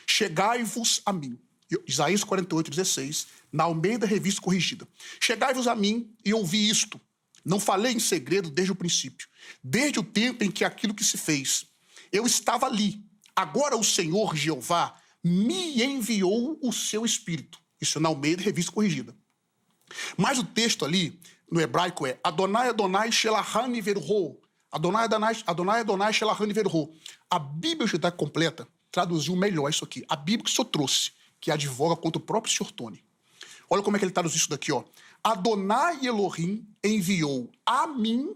Chegai-vos a mim. Isaías 48, 16, na Almeida Revista Corrigida. Chegai-vos a mim e ouvi isto. Não falei em segredo desde o princípio, desde o tempo em que aquilo que se fez. Eu estava ali. Agora o Senhor Jeová me enviou o seu Espírito. Isso na Almeida, revista corrigida. Mas o texto ali, no hebraico, é Adonai, Adonai, Shelahani Verho. Adonai, Adonai, Adonai, Adonai, Shelahani Verho. A Bíblia Judaica Completa traduziu melhor isso aqui. A Bíblia que o senhor trouxe, que advoga contra o próprio senhor Tony. Olha como é que ele traduz isso daqui, ó. Adonai Elohim enviou a mim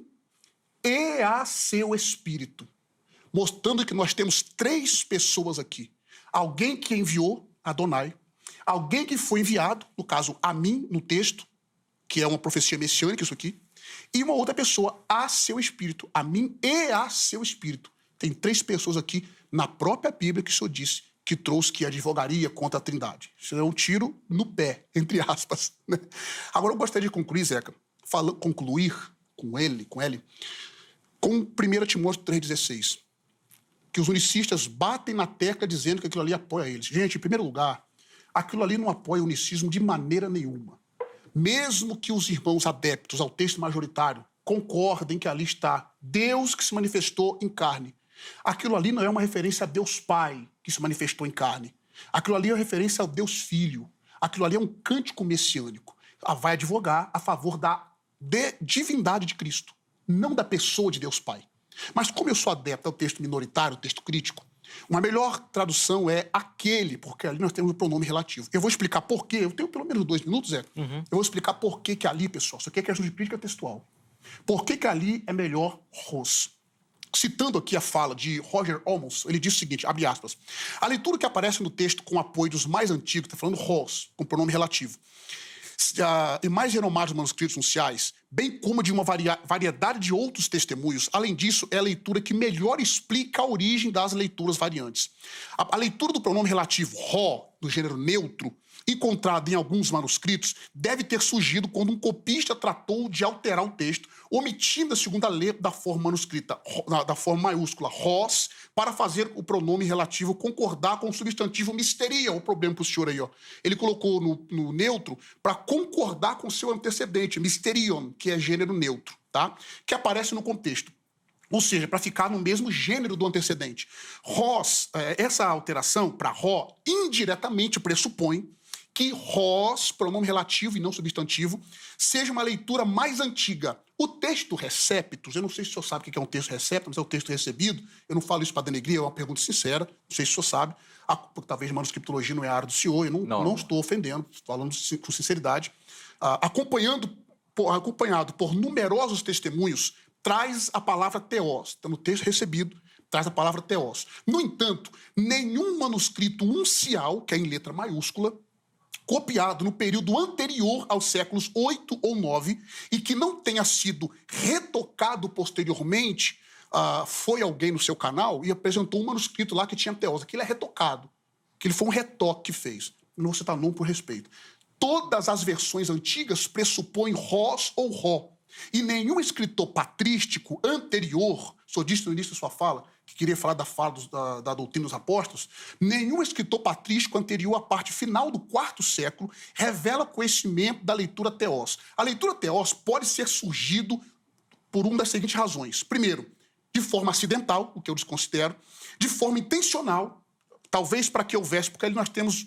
e a seu Espírito. Mostrando que nós temos 3 pessoas aqui. Alguém que enviou, Adonai. Alguém que foi enviado, no caso, a mim, no texto, que é uma profecia messiânica, isso aqui. E uma outra pessoa, a seu Espírito. A mim e a seu Espírito. Tem 3 pessoas aqui na própria Bíblia que o senhor disse que trouxe, que advogaria contra a Trindade. Isso é um tiro no pé, entre aspas. Né? Agora eu gostaria de concluir, Zeca, concluir com ele, com 1 Timóteo 3,16. Que os unicistas batem na tecla dizendo que aquilo ali apoia eles. Gente, em primeiro lugar, aquilo ali não apoia o unicismo de maneira nenhuma. Mesmo que os irmãos adeptos ao texto majoritário concordem que ali está Deus que se manifestou em carne. Aquilo ali não é uma referência a Deus Pai que se manifestou em carne. Aquilo ali é uma referência ao Deus Filho. Aquilo ali é um cântico messiânico. Vai advogar a favor da divindade de Cristo, não da pessoa de Deus Pai. Mas como eu sou adepto ao texto minoritário, ao texto crítico, uma melhor tradução é aquele, porque ali nós temos o pronome relativo. Eu vou explicar por quê. Eu tenho pelo menos 2 minutos, Zé. Eu vou explicar por que ali, pessoal, isso aqui é questão de crítica textual. Por que ali é melhor Ros? Citando aqui a fala de Roger Olmos, ele diz o seguinte, abre aspas, a leitura que aparece no texto com apoio dos mais antigos, está falando Ros, com pronome relativo, e mais renomados manuscritos nunciais, bem como de uma variedade de outros testemunhos. Além disso, é a leitura que melhor explica a origem das leituras variantes. A leitura do pronome relativo Ró, do gênero neutro, encontrada em alguns manuscritos, deve ter surgido quando um copista tratou de alterar o texto, omitindo a segunda letra da forma manuscrita, da forma maiúscula, Ros, para fazer o pronome relativo concordar com o substantivo misteria, o problema para o senhor aí, ó. Ele colocou no neutro para concordar com o seu antecedente, misterion, que é gênero neutro, tá? Que aparece no contexto. Ou seja, para ficar no mesmo gênero do antecedente. Ros, essa alteração para Ró, indiretamente pressupõe que Ros, pronome relativo e não substantivo, seja uma leitura mais antiga. O texto receptus, eu não sei se o senhor sabe o que é um texto receptus, mas é o texto recebido. Eu não falo isso para denegrir, é uma pergunta sincera. Não sei se o senhor sabe. Porque talvez manuscriptologia não é a área do senhor, eu não estou ofendendo, falando com sinceridade. Acompanhado por numerosos testemunhos, traz a palavra teós. Então, no texto recebido, traz a palavra teós. No entanto, nenhum manuscrito uncial, que é em letra maiúscula, copiado no período anterior aos séculos 8 ou 9 e que não tenha sido retocado posteriormente, foi alguém no seu canal e apresentou um manuscrito lá que tinha teós. Aquilo é retocado. Aquilo foi um retoque que fez. Não vou citar nome por respeito. Todas as versões antigas pressupõem Ros ou Ró. E nenhum escritor patrístico anterior, o senhor disse no início da sua fala, que queria falar da doutrina dos apóstolos, nenhum escritor patrístico anterior à parte final do 4º século revela conhecimento da leitura teós. A leitura teós pode ser surgido por uma das seguintes razões. Primeiro, de forma acidental, o que eu desconsidero, de forma intencional, talvez para que houvesse, porque ali nós temos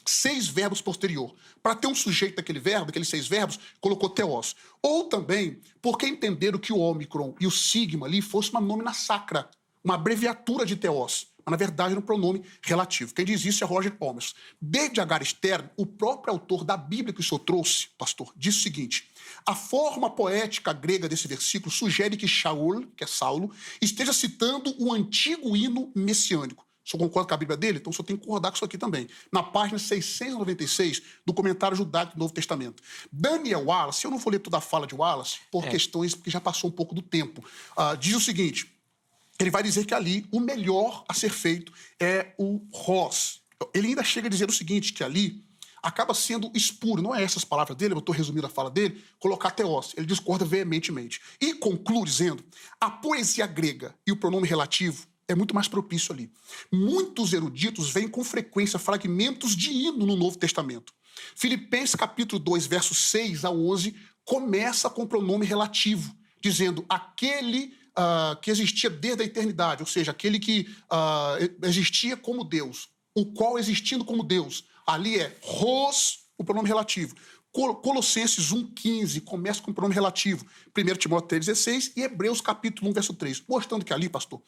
6 verbos posterior. Para ter um sujeito daquele verbo, daqueles 6 verbos, colocou teós. Ou também porque entenderam que o ômicron e o sigma ali fosse uma nômina sacra, uma abreviatura de teós. Mas, na verdade, era um pronome relativo. Quem diz isso é Roger Olmos. David Agar Stern, o próprio autor da Bíblia que o senhor trouxe, pastor, diz o seguinte, a forma poética grega desse versículo sugere que Shaul, que é Saulo, esteja citando um antigo hino messiânico. O senhor concorda com a Bíblia dele? Então o senhor tem que concordar com isso aqui também. Na página 696 do Comentário Judaico do Novo Testamento. Daniel Wallace, eu não vou ler toda a fala de Wallace, por questões, porque já passou um pouco do tempo, diz o seguinte, ele vai dizer que ali o melhor a ser feito é o Ros. Ele ainda chega a dizer o seguinte, que ali acaba sendo espuro, não é essas palavras dele, eu estou resumindo a fala dele, colocar teós. Ele discorda veementemente. E conclui dizendo, a poesia grega e o pronome relativo é muito mais propício ali. Muitos eruditos veem com frequência fragmentos de hino no Novo Testamento. Filipenses capítulo 2, versos 6 a 11, começa com o pronome relativo, dizendo aquele que existia desde a eternidade, ou seja, aquele que existia como Deus, o qual existindo como Deus. Ali é Ros, o pronome relativo. Colossenses 1,15 começa com o pronome relativo. 1 Timóteo 3,16 e Hebreus capítulo 1, verso 3. Mostrando que ali, pastor,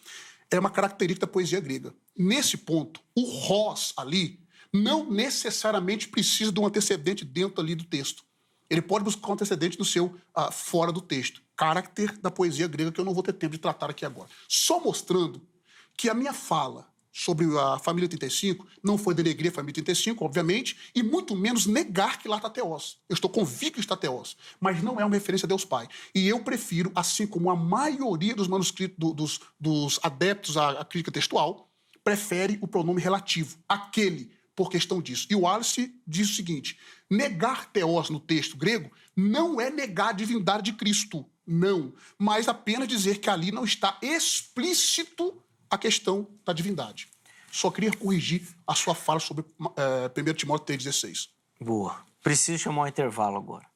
é uma característica da poesia grega. Nesse ponto, o Ros ali não necessariamente precisa de um antecedente dentro ali do texto. Ele pode buscar um antecedente no seu fora do texto. Caráter da poesia grega que eu não vou ter tempo de tratar aqui agora. Só mostrando que a minha fala sobre a família 35 não foi denegrir a família 35, obviamente, e muito menos negar que lá está Teós. Eu estou convicto que está Teós, mas não é uma referência a Deus Pai. E eu prefiro, assim como a maioria dos manuscritos dos adeptos à crítica textual, prefere o pronome relativo, aquele, por questão disso. E o Wallace diz o seguinte: negar Teós no texto grego não é negar a divindade de Cristo, não, mas apenas dizer que ali não está explícito a questão da divindade. Só queria corrigir a sua fala sobre 1 Timóteo 3,16. Boa. Preciso chamar um intervalo agora,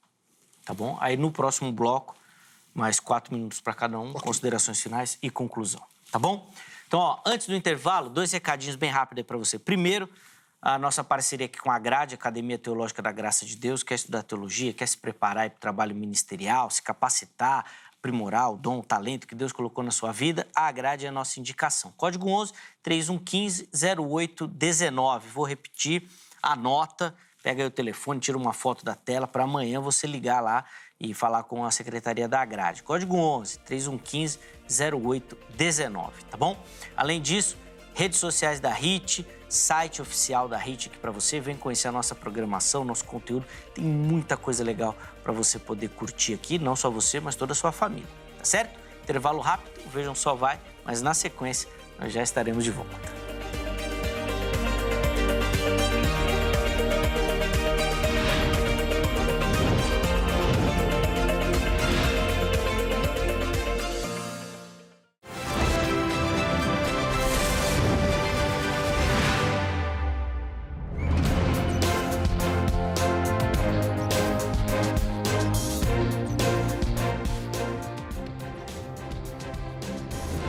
tá bom? Aí no próximo bloco, mais 4 minutos para cada um, considerações finais e conclusão, tá bom? Então, ó, antes do intervalo, 2 recadinhos bem rápidos aí para você. Primeiro, a nossa parceria aqui com a Grade, Academia Teológica da Graça de Deus, quer estudar teologia, quer se preparar para o trabalho ministerial, se capacitar, aprimorar o dom, o talento que Deus colocou na sua vida, a Grade é a nossa indicação. Código 11 3115 0819. Vou repetir, anota, pega aí o telefone, tira uma foto da tela para amanhã você ligar lá e falar com a secretaria da Grade. Código 11 3115 0819, tá bom? Além disso, redes sociais da HIT, site oficial da HIT aqui para você. Vem conhecer a nossa programação, nosso conteúdo. Tem muita coisa legal para você poder curtir aqui, não só você, mas toda a sua família, tá certo? Intervalo rápido, o Vejam Só vai, mas na sequência nós já estaremos de volta.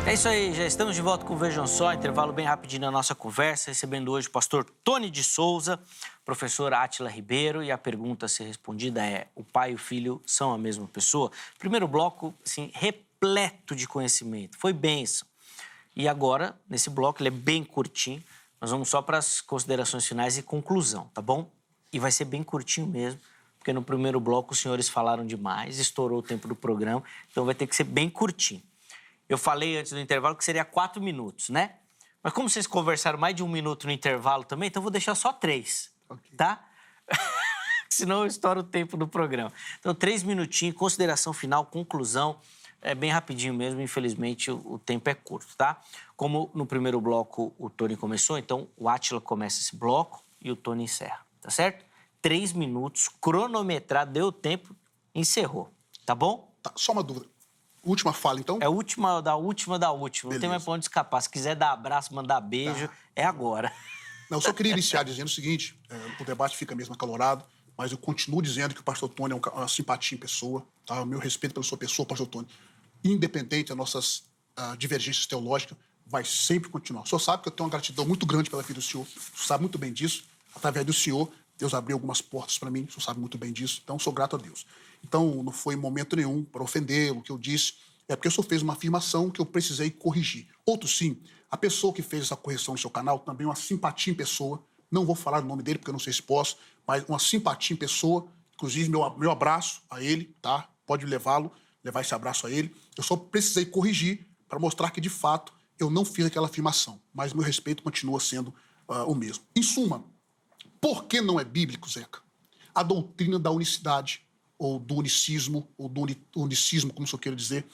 É isso aí, já estamos de volta com o Vejam Só, intervalo bem rapidinho na nossa conversa, recebendo hoje o pastor Tony de Souza, professor Átila Ribeiro, e a pergunta a ser respondida é: o pai e o filho são a mesma pessoa? Primeiro bloco, assim, repleto de conhecimento, foi bênção. E agora, nesse bloco, ele é bem curtinho, nós vamos só para as considerações finais e conclusão, tá bom? E vai ser bem curtinho mesmo, porque no primeiro bloco os senhores falaram demais, estourou o tempo do programa, então vai ter que ser bem curtinho. Eu falei antes do intervalo que seria 4 minutos, né? Mas como vocês conversaram mais de 1 minuto no intervalo também, então eu vou deixar só 3, okay, tá? Senão eu estouro o tempo do programa. Então, 3 minutinhos, consideração final, conclusão. É bem rapidinho mesmo, infelizmente o tempo é curto, tá? Como no primeiro bloco o Tony começou, então o Átila começa esse bloco e o Tony encerra, tá certo? 3 minutos, cronometrado, deu tempo, encerrou, tá bom? Tá, só uma dúvida. Última fala, então? É a última da última da última. Beleza. Não tem mais pra onde escapar. Se quiser dar abraço, mandar beijo, é agora. Não, eu só queria iniciar dizendo o seguinte, o debate fica mesmo acalorado, mas eu continuo dizendo que o pastor Tony é uma simpatia em pessoa, tá? O meu respeito pela sua pessoa, pastor Tony, independente das nossas divergências teológicas, vai sempre continuar. O senhor sabe que eu tenho uma gratidão muito grande pela vida do senhor, o senhor sabe muito bem disso. Através do senhor, Deus abriu algumas portas para mim, o senhor sabe muito bem disso, então sou grato a Deus. Então, não foi em momento nenhum para ofendê-lo, o que eu disse, é porque o senhor fez uma afirmação que eu precisei corrigir. Outro sim, a pessoa que fez essa correção no seu canal também é uma simpatia em pessoa, não vou falar o nome dele porque eu não sei se posso, mas uma simpatia em pessoa, inclusive meu abraço a ele, tá? Pode levar esse abraço a ele. Eu só precisei corrigir para mostrar que, de fato, eu não fiz aquela afirmação, mas meu respeito continua sendo o mesmo. Em suma, por que não é bíblico, Zeca? A doutrina da unicidade, ou do unicismo, como o senhor queira dizer,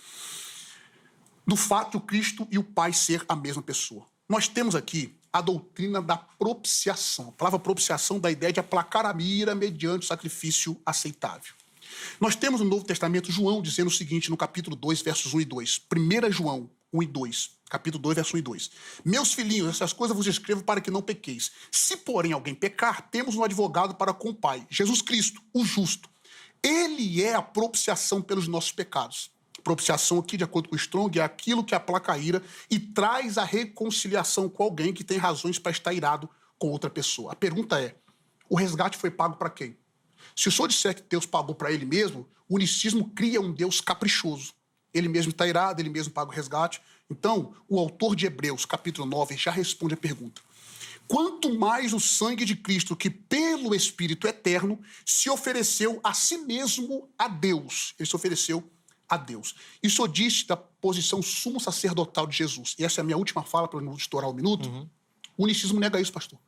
do fato de o Cristo e o Pai ser a mesma pessoa. Nós temos aqui a doutrina da propiciação. A palavra propiciação dá a ideia de aplacar a ira mediante o sacrifício aceitável. Nós temos no Novo Testamento João dizendo o seguinte no capítulo 2, versos 1 e 2. 1 João 1 e 2. Capítulo 2, verso 1 e 2. Meus filhinhos, essas coisas vos escrevo para que não pequeis. Se, porém, alguém pecar, temos um advogado para com o Pai, Jesus Cristo, o justo. Ele é a propiciação pelos nossos pecados. Propiciação aqui, de acordo com o Strong, é aquilo que aplaca a ira e traz a reconciliação com alguém que tem razões para estar irado com outra pessoa. A pergunta é, o resgate foi pago para quem? Se o senhor disser que Deus pagou para ele mesmo, o unicismo cria um Deus caprichoso. Ele mesmo está irado, ele mesmo paga o resgate. Então, o autor de Hebreus, capítulo 9, já responde a pergunta. Quanto mais o sangue de Cristo, que pelo Espírito eterno se ofereceu a si mesmo a Deus. Ele se ofereceu a Deus. Isso eu disse da posição sumo sacerdotal de Jesus. E essa é a minha última fala, para não estourar o minuto. O unicismo nega isso, pastor.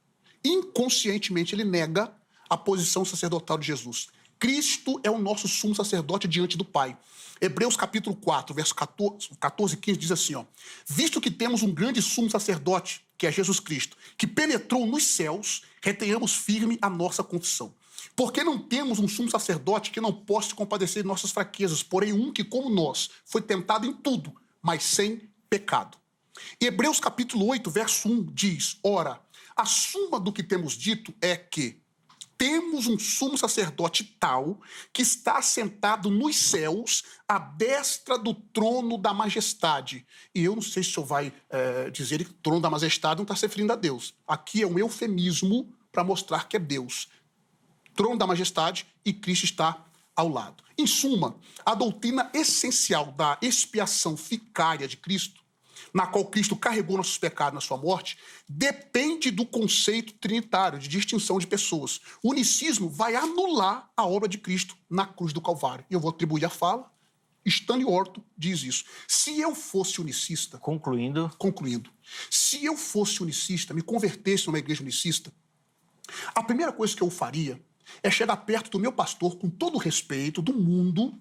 Inconscientemente, ele nega a posição sacerdotal de Jesus. Cristo é o nosso sumo sacerdote diante do Pai. Hebreus capítulo 4, verso 14 e 15 diz assim, ó, visto que temos um grande sumo sacerdote, que é Jesus Cristo, que penetrou nos céus, retenhamos firme a nossa confissão. Porque não temos um sumo sacerdote que não possa se compadecer de nossas fraquezas, porém um que, como nós, foi tentado em tudo, mas sem pecado. E Hebreus capítulo 8, verso 1 diz, ora, a suma do que temos dito é que temos um sumo sacerdote tal que está assentado nos céus à destra do trono da majestade. E eu não sei se o senhor vai dizer que o trono da majestade não está se referindo a Deus. Aqui é um eufemismo para mostrar que é Deus. Trono da majestade e Cristo está ao lado. Em suma, a doutrina essencial da expiação vicária de Cristo, na qual Cristo carregou nossos pecados na sua morte, depende do conceito trinitário, de distinção de pessoas. O unicismo vai anular a obra de Cristo na cruz do Calvário. E eu vou atribuir a fala, Stanley Orton diz isso. Se eu fosse unicista... Concluindo, se eu fosse unicista, me convertesse numa igreja unicista, a primeira coisa que eu faria é chegar perto do meu pastor com todo o respeito do mundo,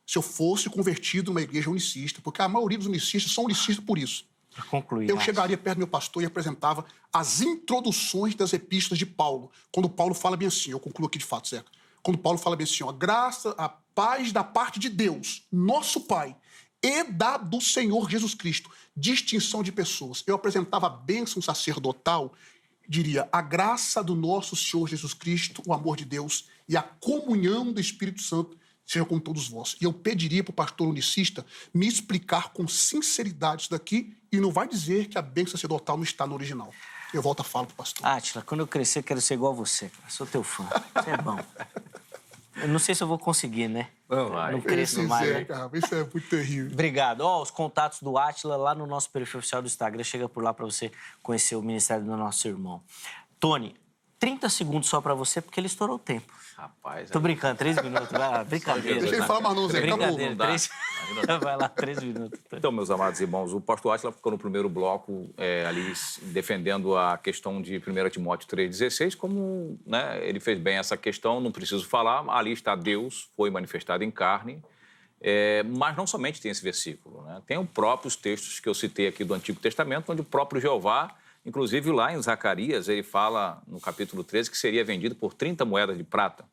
se eu fosse convertido numa igreja unicista, porque a maioria dos unicistas são unicistas por isso. Eu chegaria perto do meu pastor e apresentava as introduções das epístolas de Paulo, quando Paulo fala bem assim, eu concluo aqui de fato, Zeca, quando Paulo fala bem assim, ó, graça, a paz da parte de Deus, nosso Pai, e da do Senhor Jesus Cristo, distinção de pessoas. Eu apresentava a bênção sacerdotal, diria, a graça do nosso Senhor Jesus Cristo, o amor de Deus e a comunhão do Espírito Santo seja com todos vós. E eu pediria para o pastor unicista me explicar com sinceridade isso daqui e não vai dizer que a bênção sacerdotal não está no original. Eu volto a fala para o pastor. Átila, quando eu crescer, quero ser igual a você. Cara. Sou teu fã. Você é bom. Eu não sei se eu vou conseguir, né? Não cresço mais, né? Isso é muito terrível. Obrigado. Ó, os contatos do Átila lá no nosso perfil oficial do Instagram. Chega por lá para você conhecer o ministério do nosso irmão. Tony, 30 segundos só para você, porque ele estourou o tempo. Rapaz... Tô brincando, 3 minutos. Vai, brincadeira. Deixa ele falar mais não, Zé. Brincadeira, 3... Vai lá, 3 minutos. Então, meus amados irmãos, o pastor Átila ficou no primeiro bloco ali defendendo a questão de 1 Timóteo 3,16, como né, ele fez bem essa questão, não preciso falar, ali está Deus, foi manifestado em carne, mas não somente tem esse versículo, né? Tem os próprios textos que eu citei aqui do Antigo Testamento, onde o próprio Jeová, inclusive lá em Zacarias, ele fala no capítulo 13 que seria vendido por 30 moedas de prata.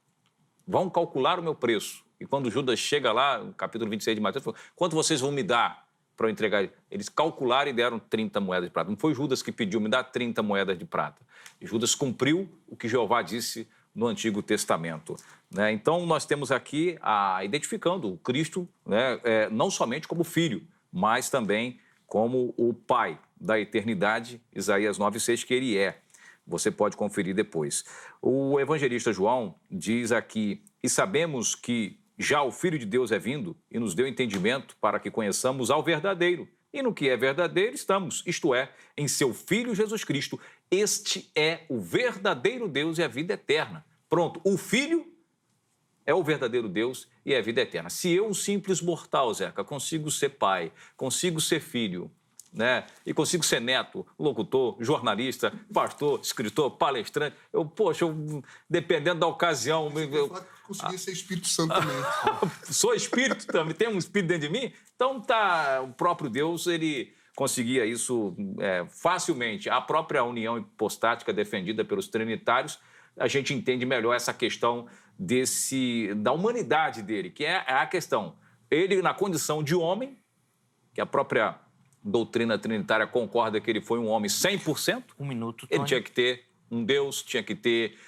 Vão calcular o meu preço. E quando Judas chega lá, no capítulo 26 de Mateus, ele falou, quanto vocês vão me dar para eu entregar? Eles calcularam e deram 30 moedas de prata. Não foi Judas que pediu, me dá 30 moedas de prata. E Judas cumpriu o que Jeová disse no Antigo Testamento. Né? Então, nós temos aqui identificando o Cristo não somente como filho, mas também como o Pai da eternidade, Isaías 9,6, que ele é. Você pode conferir depois. O evangelista João diz aqui, e sabemos que já o Filho de Deus é vindo e nos deu entendimento para que conheçamos ao verdadeiro. E no que é verdadeiro estamos, isto é, em seu Filho Jesus Cristo. Este é o verdadeiro Deus e a vida eterna. Pronto, o Filho é o verdadeiro Deus e é a vida eterna. Se eu, um simples mortal, Zeca, consigo ser pai, consigo ser filho, né? E consigo ser neto, locutor, jornalista, pastor, escritor, palestrante. Dependendo da ocasião... Consegui ser Espírito Santo também. Sou espírito também, tem um espírito dentro de mim? Então, o próprio Deus, ele conseguia isso facilmente. A própria união hipostática defendida pelos trinitários, a gente entende melhor essa questão da humanidade dele, que é a questão. Ele, na condição de homem, que a própria doutrina trinitária concorda que ele foi um homem 100%. Um minuto, Tony. Ele tinha que ter um Deus, tinha que ter...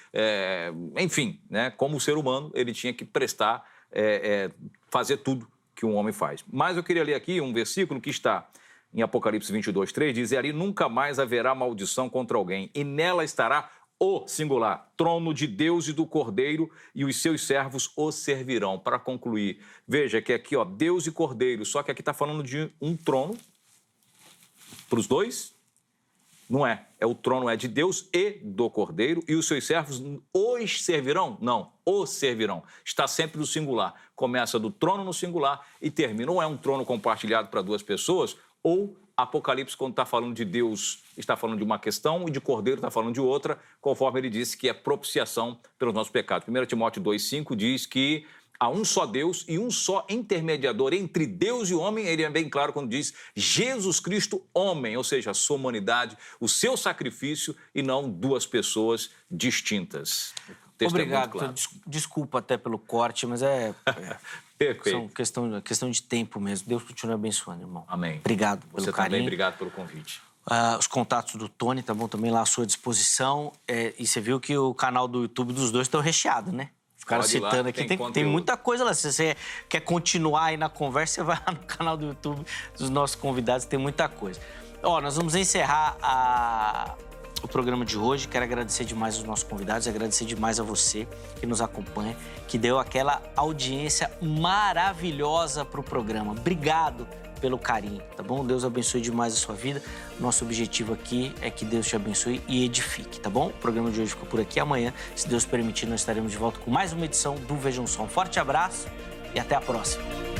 enfim, né, como ser humano, ele tinha que prestar fazer tudo que um homem faz. Mas eu queria ler aqui um versículo que está em Apocalipse 22:3, diz: "E ali nunca mais haverá maldição contra alguém, e nela estará o singular trono de Deus e do Cordeiro, e os seus servos o servirão." Para concluir, veja que aqui, ó, Deus e Cordeiro, só que aqui está falando de um trono para os dois. Não é. O trono é de Deus e do Cordeiro, e os seus servos os servirão? Não, os servirão. Está sempre no singular. Começa do trono no singular e termina. Não é um trono compartilhado para duas pessoas, ou Apocalipse, quando está falando de Deus, está falando de uma questão, e de Cordeiro está falando de outra, conforme ele disse que é propiciação pelos nossos pecados. 1 Timóteo 2,5 diz que há um só Deus e um só intermediador entre Deus e o homem. Ele é bem claro quando diz Jesus Cristo, homem, ou seja, a sua humanidade, o seu sacrifício, e não duas pessoas distintas. Obrigado. Desculpa até pelo corte, mas Perfeito. questão de tempo mesmo. Deus continue abençoando, irmão. Amém. Obrigado pelo Você carinho. também, obrigado pelo convite. Os contatos do Tony, tá bom? Também lá à sua disposição. E você viu que o canal do YouTube dos dois estão recheado, né? Ficaram citando aqui. Tem muita coisa lá. Se você quer continuar aí na conversa, você vai lá no canal do YouTube dos nossos convidados. Tem muita coisa. Nós vamos encerrar o programa de hoje. Quero agradecer demais os nossos convidados, agradecer demais a você que nos acompanha, que deu aquela audiência maravilhosa para o programa. Obrigado pelo carinho, tá bom? Deus abençoe demais a sua vida. Nosso objetivo aqui é que Deus te abençoe e edifique, tá bom? O programa de hoje ficou por aqui. Amanhã, se Deus permitir, nós estaremos de volta com mais uma edição do Vejam Só. Um forte abraço e até a próxima.